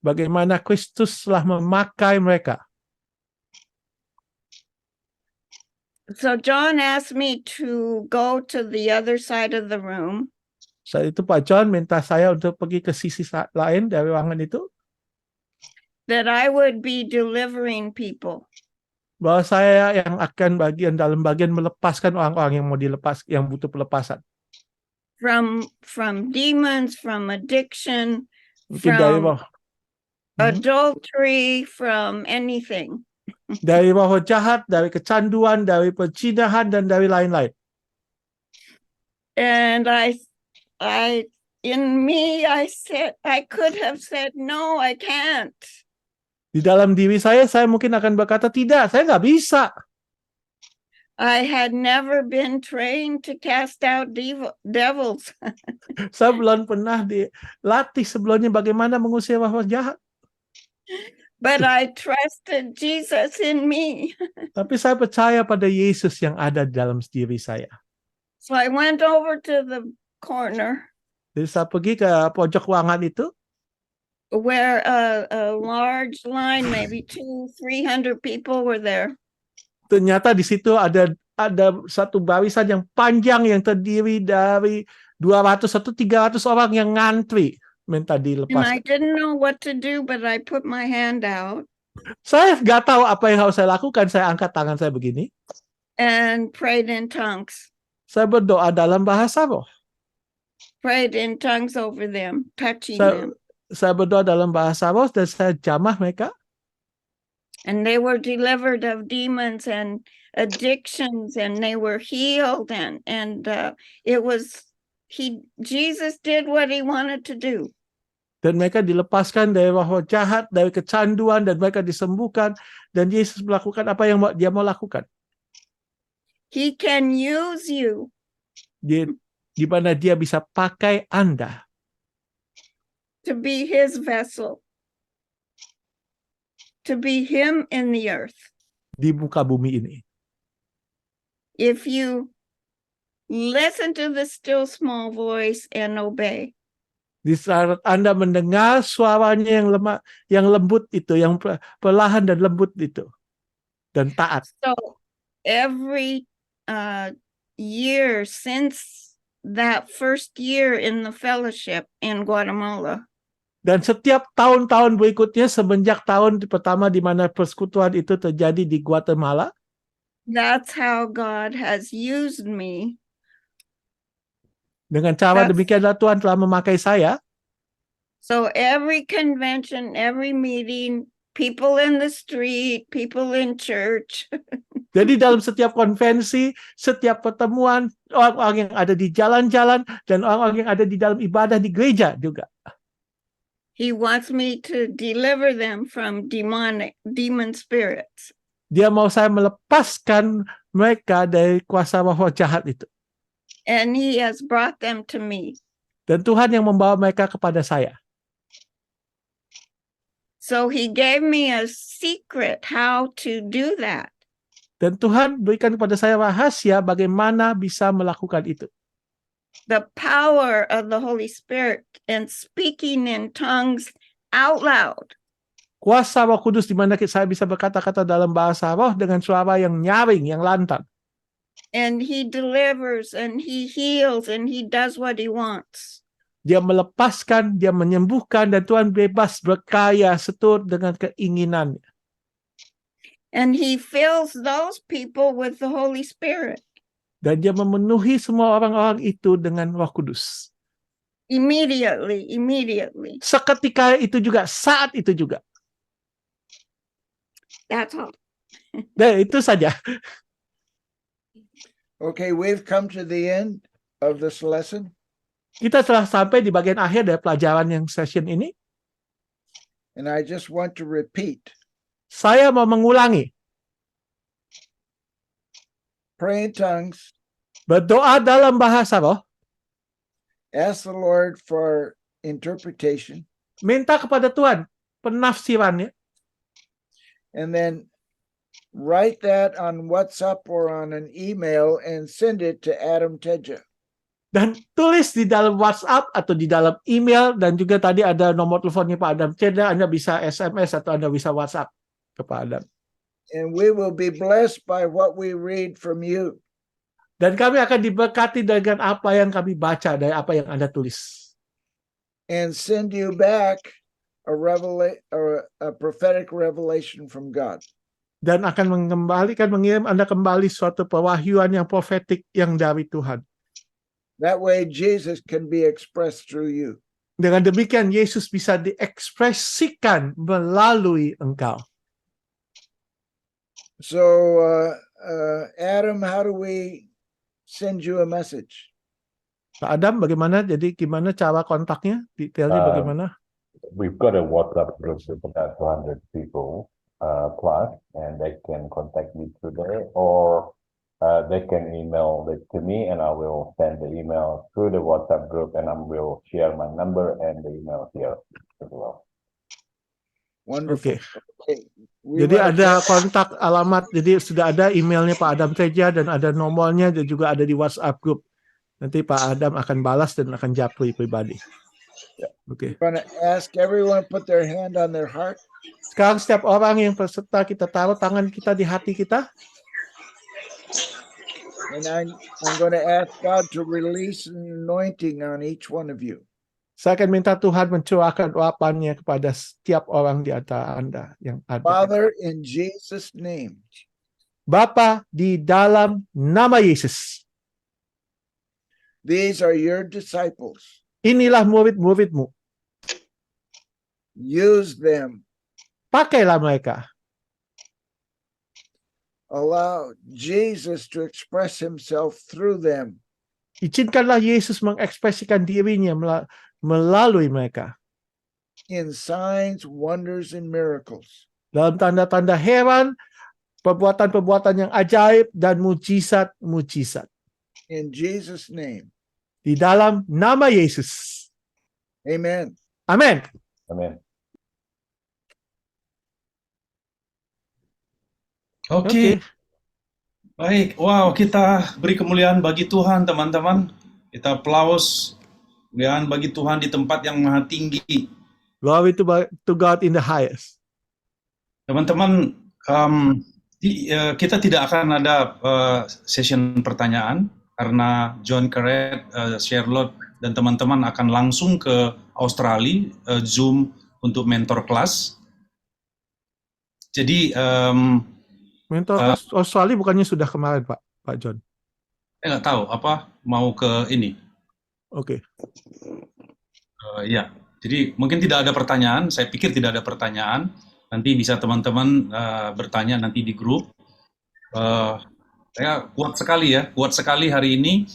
bagaimana Kristus telah memakai mereka. So John asked me to go to the other side of the room Saat itu Pak John minta saya untuk pergi ke sisi lain dari ruangan itu, that I would be delivering people. bahwa saya yang akan dalam bagian melepaskan orang-orang yang mau dilepas, yang butuh pelepasan. From demons, from addiction, Mungkin dari from roh, adultery, from anything. dari roh jahat, dari kecanduan, dari perzinahan, dan dari lain-lain. And I said, I could have said, no, I can't. Di dalam diri saya mungkin akan berkata, tidak, saya nggak bisa. I had never been trained to cast out devils. Saya belum pernah dilatih sebelumnya bagaimana mengusir roh jahat. But I trusted Jesus in me. Tapi saya percaya pada Yesus yang ada di dalam diri saya. So I went over to the corner Jadi saya pergi ke pojok ruangan itu, where a large line, maybe 200-300 people were there. ternyata di situ ada satu barisan yang panjang yang terdiri dari 200 atau 300 orang yang ngantri minta And I dilepaskan. didn't know what to do, but I put my hand out Saya nggak tahu apa yang harus saya lakukan. Saya angkat tangan saya begini. and prayed in tongues. Saya berdoa dalam bahasa roh. Prayed in tongues over them, touching them. Saya berdoa dalam bahasa roh dan saya jamah mereka. And they were delivered of demons and addictions, and they were healed. And it was Jesus did what he wanted to do. Dan mereka dilepaskan dari roh jahat, dari kecanduan, dan mereka disembuhkan. Dan Yesus melakukan apa yang dia mau lakukan. He can use you di mana dia bisa pakai Anda to be his vessel, to be him in the earth. di muka bumi ini. If you listen to the still small voice and obey. Di saat Anda mendengar suaranya yang lemah, yang lembut itu, yang perlahan dan lembut itu, dan taat. So every year since that first year in the fellowship in Guatemala, Dan setiap tahun-tahun berikutnya, semenjak tahun pertama di mana persekutuan itu terjadi di Guatemala, that's how God has used me. dengan cara That's- demikianlah Tuhan telah memakai saya. So every convention, every meeting, people in the street, people in church, Jadi dalam setiap konvensi, setiap pertemuan, orang-orang yang ada di jalan-jalan, dan orang-orang yang ada di dalam ibadah di gereja juga. he wants me to deliver them from demon spirits. Dia mau saya melepaskan mereka dari kuasa roh jahat itu. And he has brought them to me. Dan Tuhan yang membawa mereka kepada saya. So he gave me a secret how to do that. Dan Tuhan berikan kepada saya rahasia bagaimana bisa melakukan itu. The power of the Holy Spirit and speaking in tongues out loud. Kuasa Roh Kudus di mana saya bisa berkata-kata dalam bahasa roh dengan suara yang nyaring, yang lantang. And he delivers and he heals and he does what he wants. Dia melepaskan, dia menyembuhkan, dan Tuhan bebas berkaya seturut dengan keinginannya. And he fills those people with the Holy Spirit. Dan dia memenuhi semua orang-orang itu dengan Roh Kudus. Immediately. Seketika itu juga, saat itu juga. That's all. Dan itu saja. Okay, we've come to the end of this lesson. Kita telah sampai di bagian akhir dari pelajaran yang session ini. And I just want to repeat. Saya mau mengulangi. Pray in tongues. Berdoa dalam bahasa roh. Ask the Lord for interpretation. Minta kepada Tuhan penafsirannya. And then write that on WhatsApp or on an email and send it to Adam Teja. Dan tulis di dalam WhatsApp atau di dalam email. Dan juga tadi ada nomor teleponnya Pak Adam Teja. Anda bisa SMS atau Anda bisa WhatsApp ke Pak Adam. And we will be blessed by what we read from you. Dan kami akan diberkati dengan apa yang kami baca dari apa yang Anda tulis. And send you back a prophetic revelation from God. Dan akan mengirim Anda kembali suatu pewahyuan yang profetik yang dari Tuhan. That way Jesus can be expressed through you. Dengan demikian Yesus bisa diekspresikan melalui engkau. So, Adam, how do we send you a message? Pak Adam, bagaimana? Jadi gimana cara kontaknya? Detailnya bagaimana? We've got a WhatsApp group with about 200 people plus, and they can contact me through there, or they can email it to me, and I will send the email through the WhatsApp group, and I will share my number and the email here as well. Wonderful. Oke. Okay. Jadi ada kontak alamat, jadi sudah ada emailnya Pak Adam Teja dan ada nomornya dan juga ada di WhatsApp group. Nanti Pak Adam akan balas dan akan jawab pribadi. Oke. I'm going to ask everyone to put their hand on their heart. Sekarang setiap orang yang peserta kita taruh tangan kita di hati kita. And I'm going to ask God to release an anointing on each one of you. Saya akan minta Tuhan mencurahkan urapannya kepada setiap orang di antara Anda yang ada. Father, in Jesus' name, Bapa, di dalam nama Yesus, these are your disciples. inilah murid-muridmu. Use them. Pakailah mereka. Allow Jesus to express himself through them. Izinkanlah Yesus mengekspresikan dirinya melalui mereka. In signs, wonders, and miracles. Dalam tanda-tanda heran, perbuatan-perbuatan yang ajaib dan mujizat-mujizat. In Jesus' name. Di dalam nama Yesus. Amen. Amin. Amin. Oke, baik. Wow, kita beri kemuliaan bagi Tuhan, teman-teman. Kita aplaus kemuliaan bagi Tuhan di tempat yang maha tinggi. Glory to God in the highest. Teman-teman, kita tidak akan ada session pertanyaan karena John Carrett, Charlotte, dan teman-teman akan langsung ke Australia, Zoom untuk mentor kelas. Jadi, Mentor kelas Australia bukannya sudah kemarin, Pak John? saya nggak tahu apa mau ke ini. Oke. Ya, jadi mungkin tidak ada pertanyaan. Saya pikir tidak ada pertanyaan. Nanti bisa teman-teman bertanya nanti di grup. Saya kuat sekali hari ini.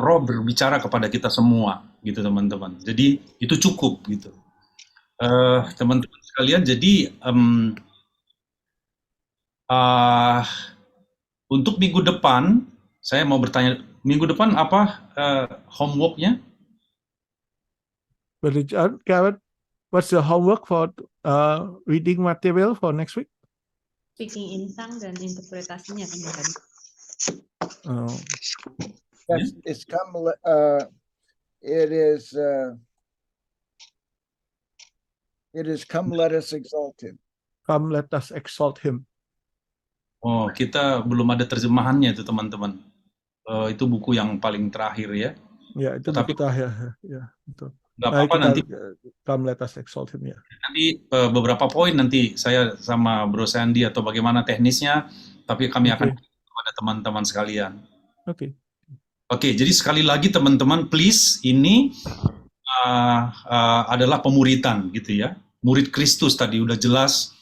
Roh berbicara kepada kita semua, gitu teman-teman. Jadi itu cukup, gitu. Teman-teman sekalian. Jadi untuk minggu depan, saya mau bertanya. Minggu depan apa homework-nya? Brother John, Garrett, what's the homework for reading material for next week? Speaking insang dan interpretasinya kemarin. Yes, it's it is come let us exalt him. Come, let us exalt him. Oh, kita belum ada terjemahannya itu teman-teman. Itu buku yang paling terakhir ya. Ya, itu Tapi buku terakhir. Ya, betul. nggak apa-apa nanti. Come, let us exalt him, ya. Nanti beberapa poin nanti saya sama Bro Sandy atau bagaimana teknisnya, tapi kami akan kepada teman-teman sekalian. Oke. Oke, jadi sekali lagi teman-teman, please, ini adalah pemuritan gitu ya. Murid Kristus tadi udah jelas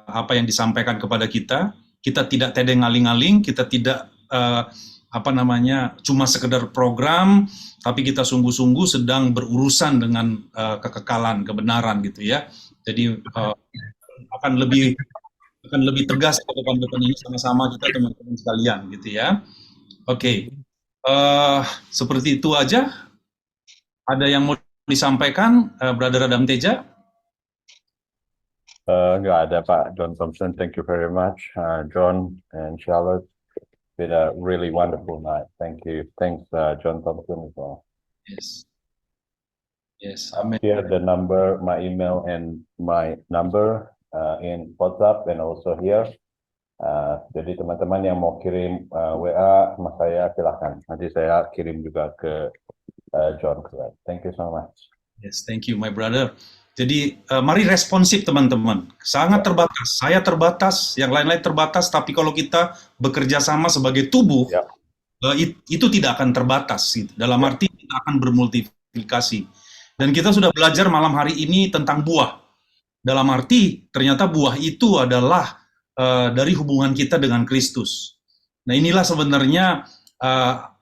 apa yang disampaikan kepada kita. Kita tidak tedeng-aling-aling, kita tidak cuma sekedar program, tapi kita sungguh-sungguh sedang berurusan dengan kekekalan, kebenaran gitu ya. Jadi akan lebih tegas ke depan-depan ini sama-sama kita teman-teman sekalian gitu ya. Oke. Seperti itu aja. Ada yang mau disampaikan, Brother Adam Teja? Nggak ada, Pak John Thompson. Thank you very much, John and Charlotte. Been a really wonderful night. Thank you. Thanks, John Thompson as well. Yes. Amen. Here the number, my email and my number in WhatsApp and also here. Jadi teman-teman yang mau kirim WA sama saya silahkan. Nanti saya kirim juga ke John. Thank you so much. Yes, thank you my brother. Jadi mari responsif teman-teman. Sangat terbatas. Saya terbatas, yang lain-lain terbatas. Tapi kalau kita bekerja sama sebagai tubuh, itu tidak akan terbatas. Gitu. Dalam arti kita akan bermultiplikasi. Dan kita sudah belajar malam hari ini tentang buah. Dalam arti ternyata buah itu adalah dari hubungan kita dengan Kristus. Nah inilah sebenarnya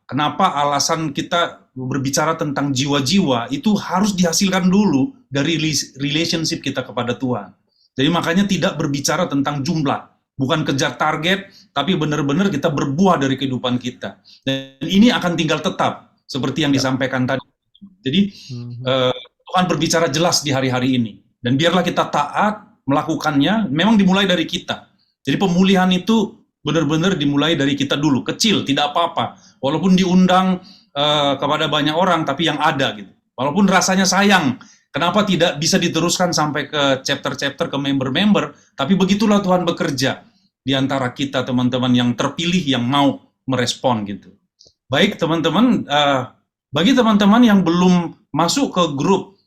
kenapa alasan kita berbicara tentang jiwa-jiwa itu harus dihasilkan dulu dari relationship kita kepada Tuhan. Jadi makanya tidak berbicara tentang jumlah, bukan kejar target, tapi benar-benar kita berbuah dari kehidupan kita. Dan ini akan tinggal tetap, seperti yang disampaikan tadi. Jadi Tuhan berbicara jelas di hari-hari ini. Dan biarlah kita taat melakukannya, memang dimulai dari kita. Jadi pemulihan itu benar-benar dimulai dari kita dulu, kecil, tidak apa-apa. Walaupun diundang kepada banyak orang, tapi yang ada gitu. Walaupun rasanya sayang, kenapa tidak bisa diteruskan sampai ke chapter-chapter, ke member-member, tapi begitulah Tuhan bekerja di antara kita teman-teman yang terpilih, yang mau merespon gitu. Baik teman-teman, bagi teman-teman yang belum masuk ke grup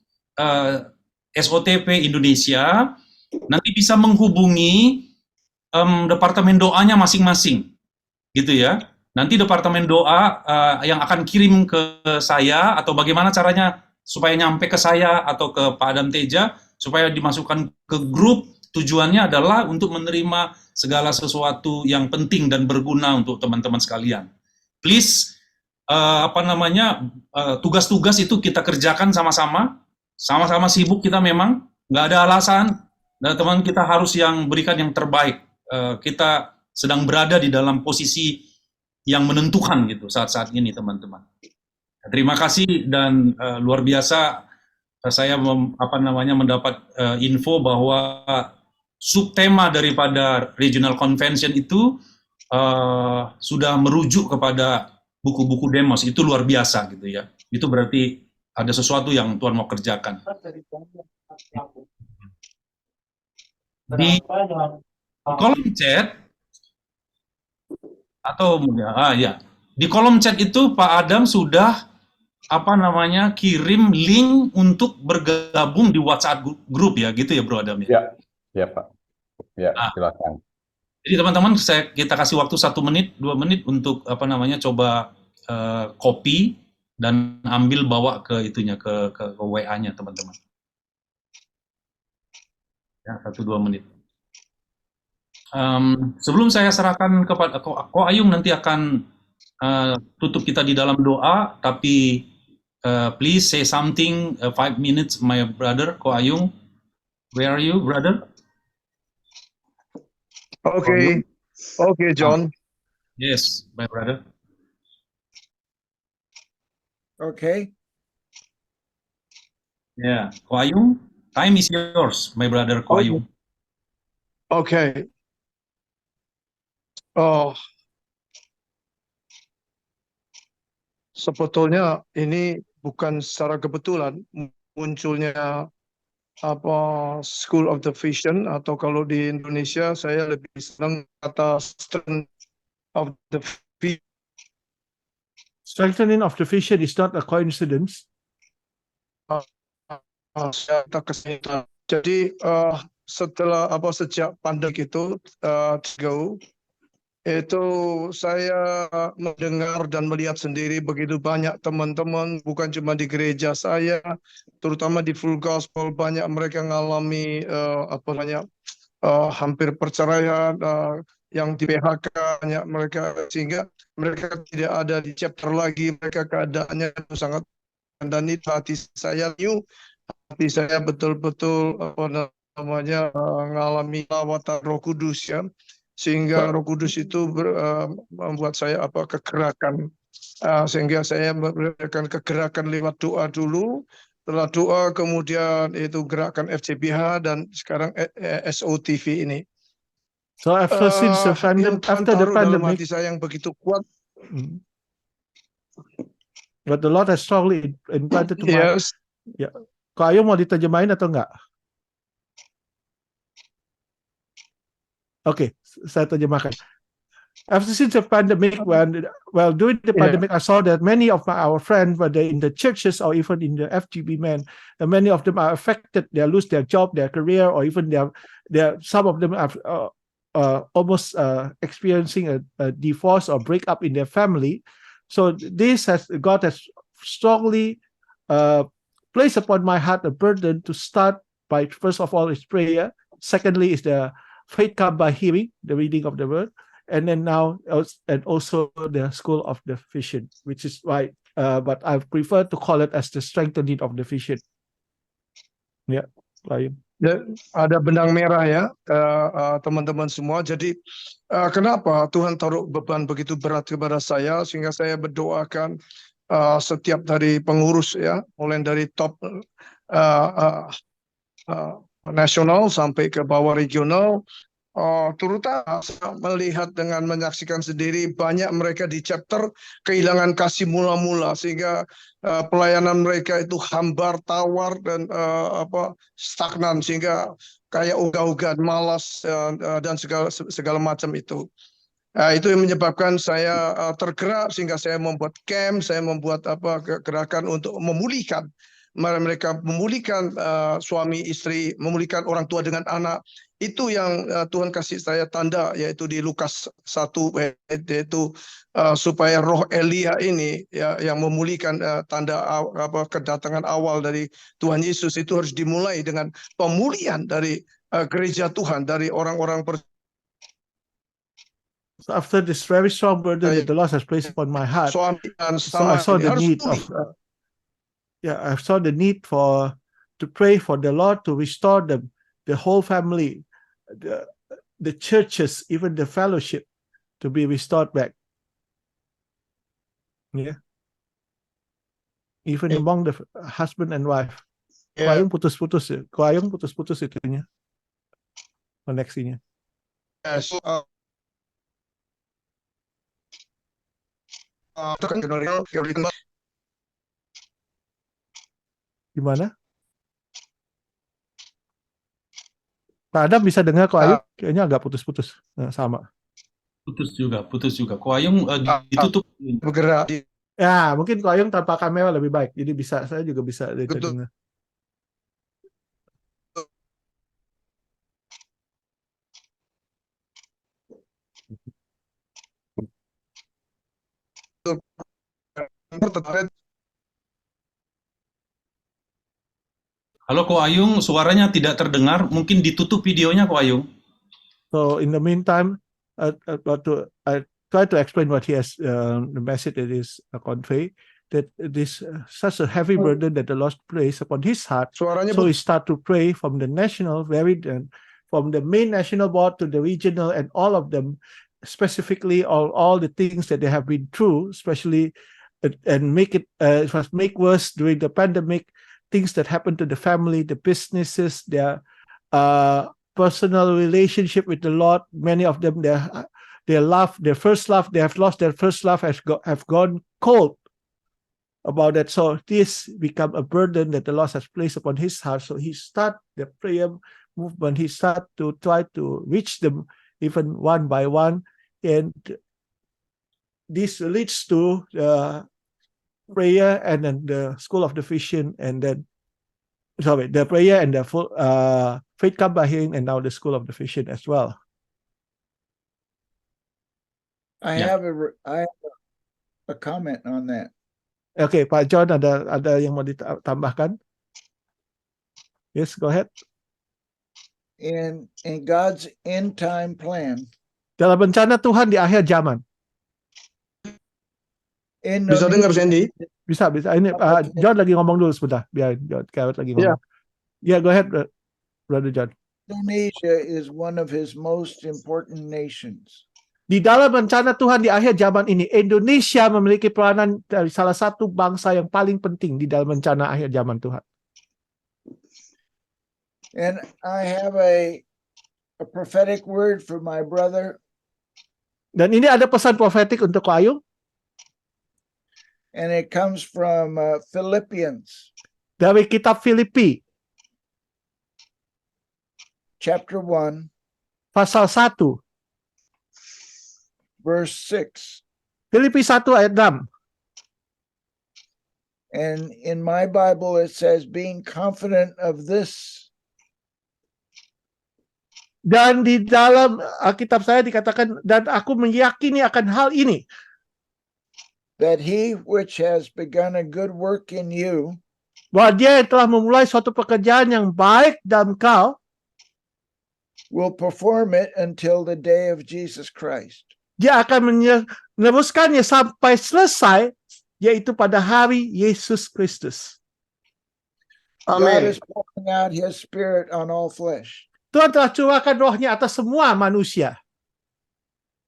SOTP Indonesia, nanti bisa menghubungi departemen doanya masing-masing, gitu ya. Nanti departemen doa yang akan kirim ke saya, atau bagaimana caranya supaya nyampe ke saya atau ke Pak Adam Teja, supaya dimasukkan ke grup. Tujuannya adalah untuk menerima segala sesuatu yang penting dan berguna untuk teman-teman sekalian. Please, tugas-tugas itu kita kerjakan sama-sama sibuk kita memang, nggak ada alasan, dan teman kita harus yang berikan yang terbaik kita sedang berada di dalam posisi yang menentukan gitu saat-saat ini, teman-teman. Terima kasih dan luar biasa saya mendapat info bahwa subtema daripada Regional Convention itu sudah merujuk kepada buku-buku Demos. Itu luar biasa gitu ya. Itu berarti ada sesuatu yang Tuhan mau kerjakan. Di kolom chat di kolom chat itu Pak Adam sudah kirim link untuk bergabung di WhatsApp grup ya, gitu ya Bro Adam ya? Ya Pak. Ya, silakan. Jadi teman-teman, kita kasih waktu 1 menit, 2 menit untuk coba copy dan ambil bawa ke itunya, ke WA-nya teman-teman. Ya, 1-2 menit. Sebelum saya serahkan kepada Ko Ayung, nanti akan tutup kita di dalam doa, tapi please say something, 5 minutes, my brother, Ko Ayung. Where are you, brother? Okay, John. Yes, my brother. Okay. Yeah, Ko Ayung, time is yours, my brother Ko Ayung. Okay. Oh, sebetulnya ini bukan secara kebetulan munculnya School of the Vision, atau kalau di Indonesia saya lebih senang kata Strength of the Vision. Strengthening of the vision is not a coincidence. Jadi sejak pandemi itu itu saya mendengar dan melihat sendiri begitu banyak teman-teman, bukan cuma di gereja saya, terutama di Full Gospel, banyak mereka mengalami hampir perceraian, yang di PHK, banyak mereka, sehingga mereka tidak ada di chapter lagi, mereka keadaannya sangat, dan itu hati saya betul-betul mengalami lawatan Roh Kudus ya. Sehingga Roh Kudus itu membuat saya kegerakan, sehingga saya memberikan kegerakan lewat doa dulu, setelah doa kemudian itu gerakan FCBH dan sekarang SOTV ini. So after the pandemic, dalam hati saya yang begitu kuat. But the Lord has strongly implanted to my. Yes. Ya, Ko Ayung mau diterjemahin atau enggak? Oke, saya terjemahkan. Since the pandemic, during the pandemic, I saw that many of our friends, whether in the churches or even in the FGB men, many of them are affected. They lose their job, their career, or even some of them are almost experiencing a divorce or breakup in their family. So God has strongly placed upon my heart a burden to start by, first of all, is prayer. Secondly, is the faith come by hearing, the reading of the word, and then now also the School of the Vision, which is why, but I prefer to call it as the strengthening of the vision. Ya, lain. Ada benang merah ya, teman-teman semua. Jadi kenapa Tuhan taruh beban begitu berat kepada saya, sehingga saya berdoakan setiap dari pengurus ya, mulai dari top nasional sampai ke bawah regional, terutama melihat dengan menyaksikan sendiri banyak mereka di chapter kehilangan kasih mula-mula, sehingga pelayanan mereka itu hambar, tawar, dan stagnan, sehingga kayak ogah-ogahan, malas, dan segala macam itu. Itu yang menyebabkan saya tergerak, sehingga saya membuat camp, saya membuat gerakan untuk memulihkan mereka, memulihkan suami istri, memulihkan orang tua dengan anak. Itu yang Tuhan kasih saya tanda, yaitu di Lukas 1, yaitu supaya roh Elia ini ya, yang memulihkan tanda kedatangan awal dari Tuhan Yesus, itu harus dimulai dengan pemulihan dari gereja Tuhan, dari orang-orang So after this very strong burden that the Lord has placed upon my heart, so I saw the need of I saw the need to pray for the Lord to restore them, the whole family, the churches, even the fellowship, to be restored back. Yeah. Even among the husband and wife. Ko Ya, Ayung putus-putus ya. Ko Ayung putus-putus itunya. Koneksinya. so, itu kan general everything. Gimana? Pak Adam bisa dengar Ko Ayung? Kayaknya agak putus-putus. Nah, sama. Putus juga. Ko Ayung ditutup. Bergerak di Ya, mungkin Ko Ayung tanpa kamera lebih baik. Jadi bisa, saya juga bisa Betul. dengar. tertarik. Halo Ko Ayung, suaranya tidak terdengar. Mungkin ditutup videonya Ko Ayung. So in the meantime, I try to explain what he has, the message that is convey, that it is such a heavy burden that the Lord placed upon his heart. Suaranya So we start to pray from the national, from the main national board to the regional, and all of them, specifically all the things that they have been through, especially and make worse during the pandemic, things that happen to the family, the businesses, their personal relationship with the Lord. Many of them, their first love, they have lost their first love, have gone cold about that. So this become a burden that the Lord has placed upon his heart. So he start the prayer movement. He start to try to reach them even one by one, and this leads to prayer and then the School of the Vision, and then the prayer and the full faith come by hearing, and now the School of the Vision as well. I Yeah. have a comment on that. Oke, Pak John ada yang mau ditambahkan? Yes, go ahead. In God's end time plan, Dalam rencana Tuhan di akhir zaman. bisa dengar Sandy? Bisa. Ini John lagi ngomong dulu sebentar. Biar John Kawet lagi ngomong. Yeah, go ahead, Brother John. Indonesia is one of his most important nations. Di dalam rencana Tuhan di akhir zaman ini, Indonesia memiliki peranan dari salah satu bangsa yang paling penting di dalam rencana akhir zaman Tuhan. And I have a prophetic word for my brother. Dan ini ada pesan profetik untuk Ko Ayung. And it comes from Philippians Dari kitab Filipi, chapter 1, pasal 1. verse 6. Filipi 1 ayat 6. And in my Bible, it says, being confident of this, Dan di dalam Alkitab saya dikatakan, dan aku meyakini akan hal ini, that he which has begun a good work in you bahwa dia yang telah memulai suatu pekerjaan yang baik dalam kau, will perform it until the day of Jesus Christ. dia akan meneruskannya sampai selesai, yaitu pada hari Yesus Kristus. God Amin. is pouring out his spirit on all flesh. Tuhan telah curahkan rohnya atas semua manusia.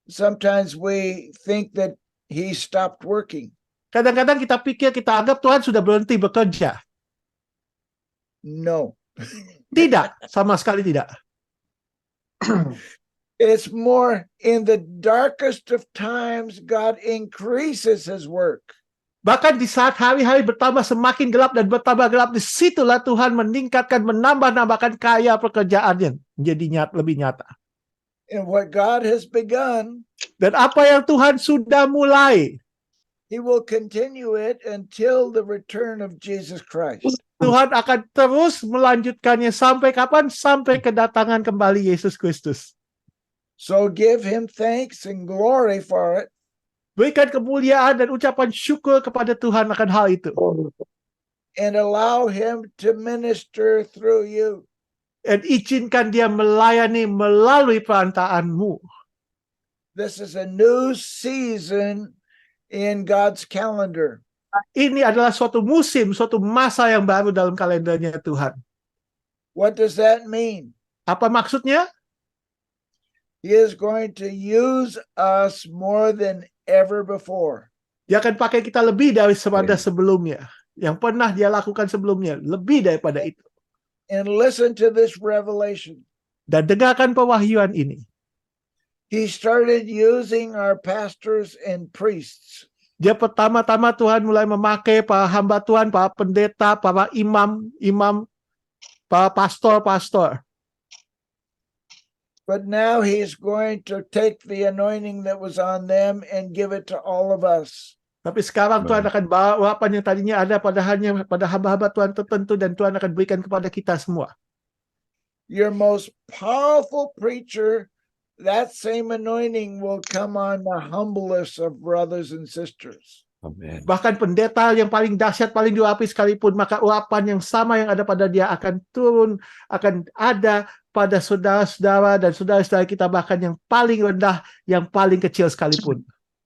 Sometimes we think that he stopped working. Kadang-kadang kita anggap Tuhan sudah berhenti bekerja. No, Tidak, sama sekali tidak. it's more in the darkest of times, God increases his work. Bahkan di saat hari-hari bertambah semakin gelap dan bertambah gelap, disitulah Tuhan meningkatkan, menambah-nambahkan karya pekerjaannya menjadi lebih nyata. And what God has begun, Dan apa yang Tuhan sudah mulai, he will continue it until the return of Jesus Christ. Tuhan akan terus melanjutkannya sampai kapan? Sampai kedatangan kembali Yesus Kristus. So give him thanks and glory for it. Berikan kemuliaan dan ucapan syukur kepada Tuhan akan hal itu. And allow him to minister through you. Dan izinkan dia melayani melalui perantaanmu. This is a new season in God's calendar. Ini adalah suatu musim, suatu masa yang baru dalam kalendernya Tuhan. What does that mean? Apa maksudnya? He is going to use us more than ever before. Dia akan pakai kita lebih daripada sebelumnya. Yang pernah dia lakukan sebelumnya, lebih daripada itu. And listen to this revelation. Dan dengarkan pewahyuan ini. He started using our pastors and priests. Dia pertama-tama Tuhan mulai memakai para hamba Tuhan, para pendeta, para imam, para pastor. But now he's going to take the anointing that was on them and give it to all of us. Tapi sekarang Tuhan akan bawa urapan yang tadinya ada pada hamba-hamba Tuhan tertentu dan Tuhan akan berikan kepada kita semua. Your most powerful preacher, that same anointing will come on the humblest of brothers and sisters. Amen. Bahkan pendeta yang paling dahsyat, paling diurapi sekalipun, maka urapan yang sama yang ada pada dia akan turun, akan ada pada saudara-saudara dan saudara-saudara kita, bahkan yang paling rendah, yang paling kecil sekalipun.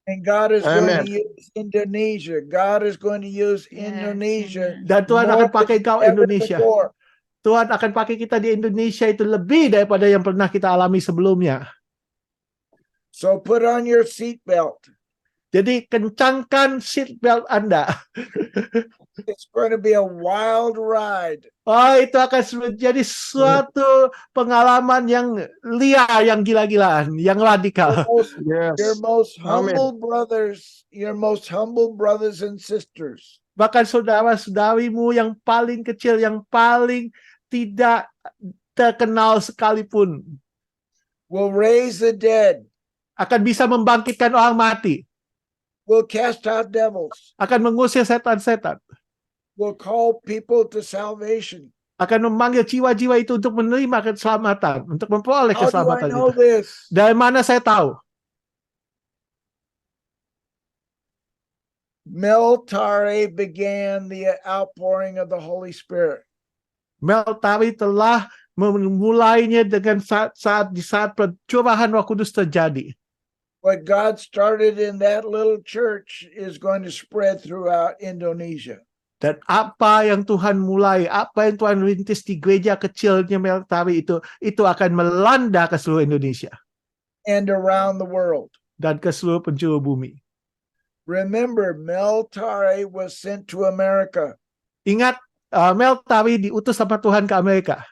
And God is Amen. going to use Indonesia. God is going to use Indonesia. Dan Tuhan akan pakai kau ever Indonesia. before. Tuhan akan pakai kita di Indonesia itu lebih daripada yang pernah kita alami sebelumnya. So put on your seatbelt. Jadi kencangkan seatbelt Anda. It's going to be a wild ride. Oh, itu akan menjadi suatu pengalaman yang liar, yang gila-gilaan, yang radikal. Yes. Your most Amen. humble brothers and sisters Bahkan saudara-saudarimu yang paling kecil, yang paling tidak terkenal sekalipun, will raise the dead, akan bisa membangkitkan orang mati, will cast out devils, akan mengusir setan-setan, will call people to salvation. akan memanggil jiwa-jiwa itu untuk menerima keselamatan, untuk memperoleh How do I keselamatan know itu. this? Dari mana saya tahu? Meltare began the outpouring of the Holy Spirit. Meltari telah memulainya dengan di saat pencurahan Roh Kudus terjadi. What God started in that little church is going to spread throughout Indonesia. Dan apa yang Tuhan mulai, apa yang Tuhan rintis di gereja kecilnya Meltari itu akan melanda ke seluruh Indonesia And around the world. dan ke seluruh penjuru bumi. Remember, Meltare was sent to America. Ingat, Meltari diutus sama Tuhan ke Amerika.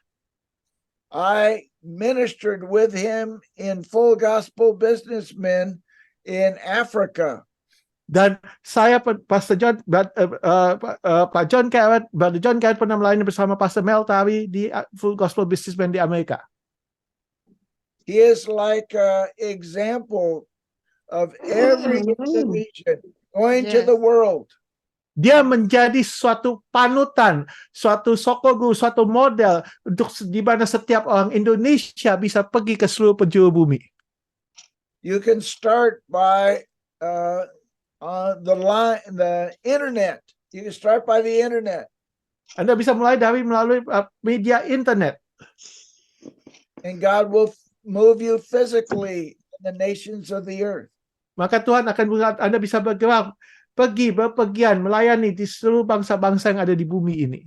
I ministered with him in Full Gospel Businessmen in Africa. Dan saya, Pastor John, Pak John Carrot, Brother John Carrot pernah melayani bersama Pastor Meltari di Full Gospel Businessmen di Amerika. He is like an example of every Indonesian going to Yes. the world. Dia menjadi suatu panutan, suatu sokogu, suatu model untuk di mana setiap orang Indonesia bisa pergi ke seluruh penjuru bumi. You can start by the internet. You can start by the internet, Anda bisa mulai melalui media internet. and God will move you physically in the nations of the earth. Maka Tuhan akan buat Anda bisa bergerak, berpergian, melayani di seluruh bangsa-bangsa yang ada di bumi ini.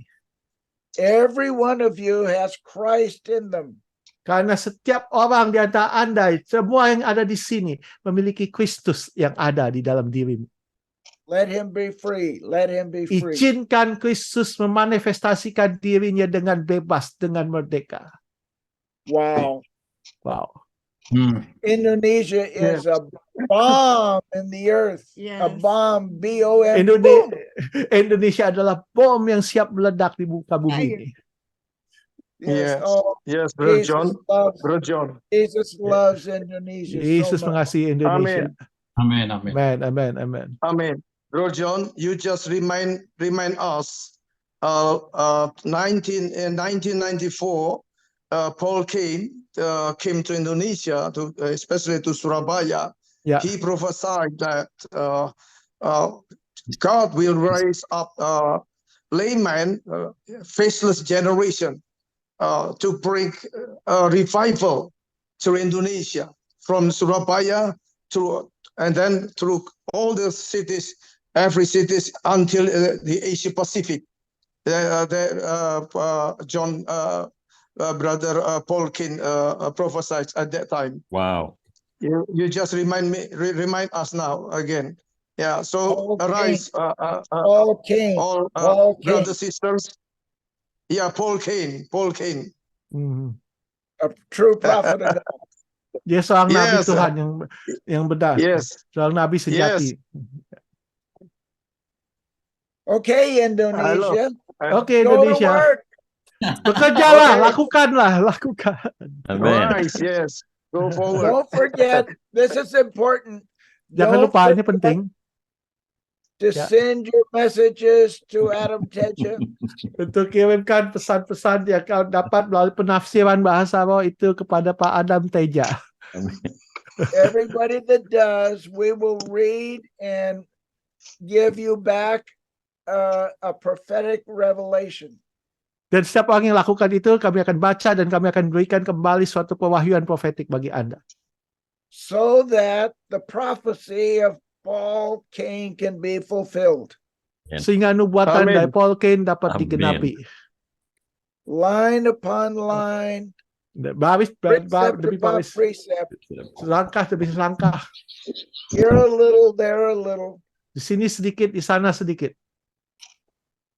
Every one of you has Christ in them. Karena setiap orang di antara Anda, semua yang ada di sini, memiliki Kristus yang ada di dalam dirimu. Let him be free. Let him be free. Izinkan Kristus memanifestasikan dirinya dengan bebas, dengan merdeka. Wow. Wow. Indonesia is a bomb in the earth. A Yes. bomb, B-O-M. Indonesia adalah bom yang siap meledak di muka bumi ini. Yes. Yes. Oh, Yes, Brother Jesus John. loves, Brother John. Jesus loves Indonesia Yesus so much. mengasihi Indonesia. Amin, amin. Amen, amen, amen. Amen. Brother John, you just remind us. 1994, Paul came to Indonesia, especially to Surabaya. Yeah. He prophesied that God will raise up layman, faceless generation, to bring a revival to Indonesia from Surabaya and then through all the cities, every cities until the Asia Pacific. Brother Paulkin prophesied at that time. Wow. You just remind us now again. Yeah. So Paul arise, Paul King. all Paul King, brothers, sisters. Yeah, Paul Cain. Mhm. a true prophet of God. Dia seorang nabi Yes. Tuhan yang benar, Yes. seorang nabi sejati. Okay, Indonesia. Oke, Go to Indonesia, work. bekerjalah, Okay. lakukan. Amen. Rise, yes. Go forward. Don't forget, this is important. Jangan Don't lupa, ini forget penting. to Yeah. send your messages to Adam Teja. Untuk kirimkan pesan-pesan yang kau dapat melalui penafsiran bahasa roh itu kepada Pak Adam Teja. Everybody that does, we will read and give you back a prophetic revelation. Dan setiap orang yang lakukan itu, kami akan baca dan kami akan berikan kembali suatu pewahyuan profetik bagi Anda. So that the prophecy of Paul Cain can be fulfilled. Sehingga nubuatan Amin. dari Paul Cain dapat Amin. digenapi. Line upon line, Baris precept demi upon baris, precept, selangkah demi selangkah. here a little, there a little. Di sini sedikit, di sana sedikit.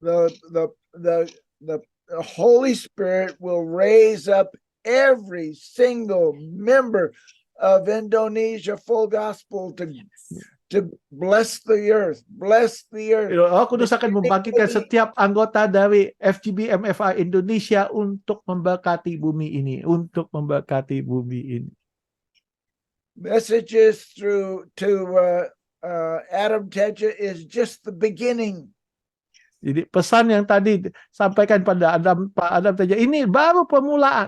The Holy Spirit will raise up every single member of Indonesia Full Gospel to bless the earth. Roh Kudus akan membangkitkan setiap anggota dari FGB MFI Indonesia untuk memberkati bumi ini, Messages to Adam Teja is just the beginning. Jadi pesan yang tadi sampaikan pada Pak Adam Teja ini baru permulaan.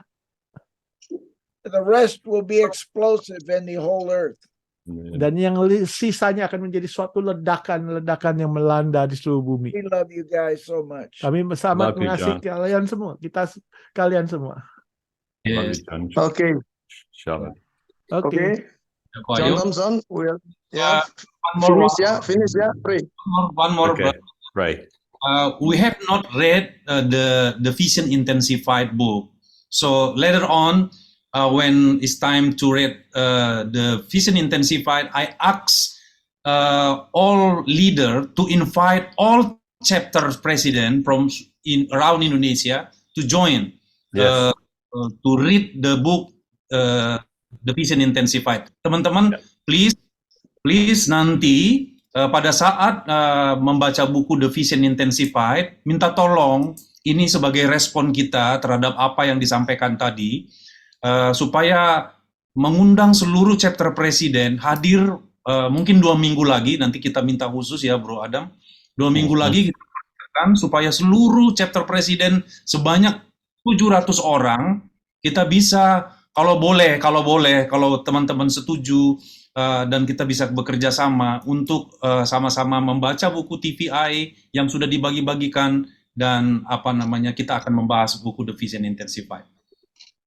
The rest will be explosive in the whole earth. Dan yang sisanya akan menjadi suatu ledakan yang melanda di seluruh bumi. We love you guys so much. Kami sangat Love you, mengasihi kalian semua. Kalian semua. Yes. Okay. Charlotte. Oke. Okay. Ko John Ayung. Thompson, yeah. One more, Finish, pray. one more. Okay. Right. We have not read the Vision Intensified book. So later on, when it's time to read the Vision Intensified, I ask all leader to invite all chapter president from around Indonesia to join Yes. to read the book the Vision Intensified. Teman-teman, please nanti pada saat membaca buku The Vision Intensified, minta tolong ini sebagai respon kita terhadap apa yang disampaikan tadi, supaya mengundang seluruh chapter presiden hadir mungkin 2 minggu lagi, nanti kita minta khusus ya Bro Adam, 2 minggu lagi kita akan supaya seluruh chapter presiden sebanyak 700 orang kita bisa, kalau teman-teman setuju, dan kita bisa bekerja sama untuk sama-sama membaca buku TVI yang sudah dibagi-bagikan dan kita akan membahas buku The Vision Intensified.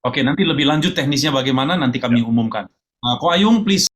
Oke, nanti lebih lanjut teknisnya bagaimana nanti kami umumkan. Ko Ayung, please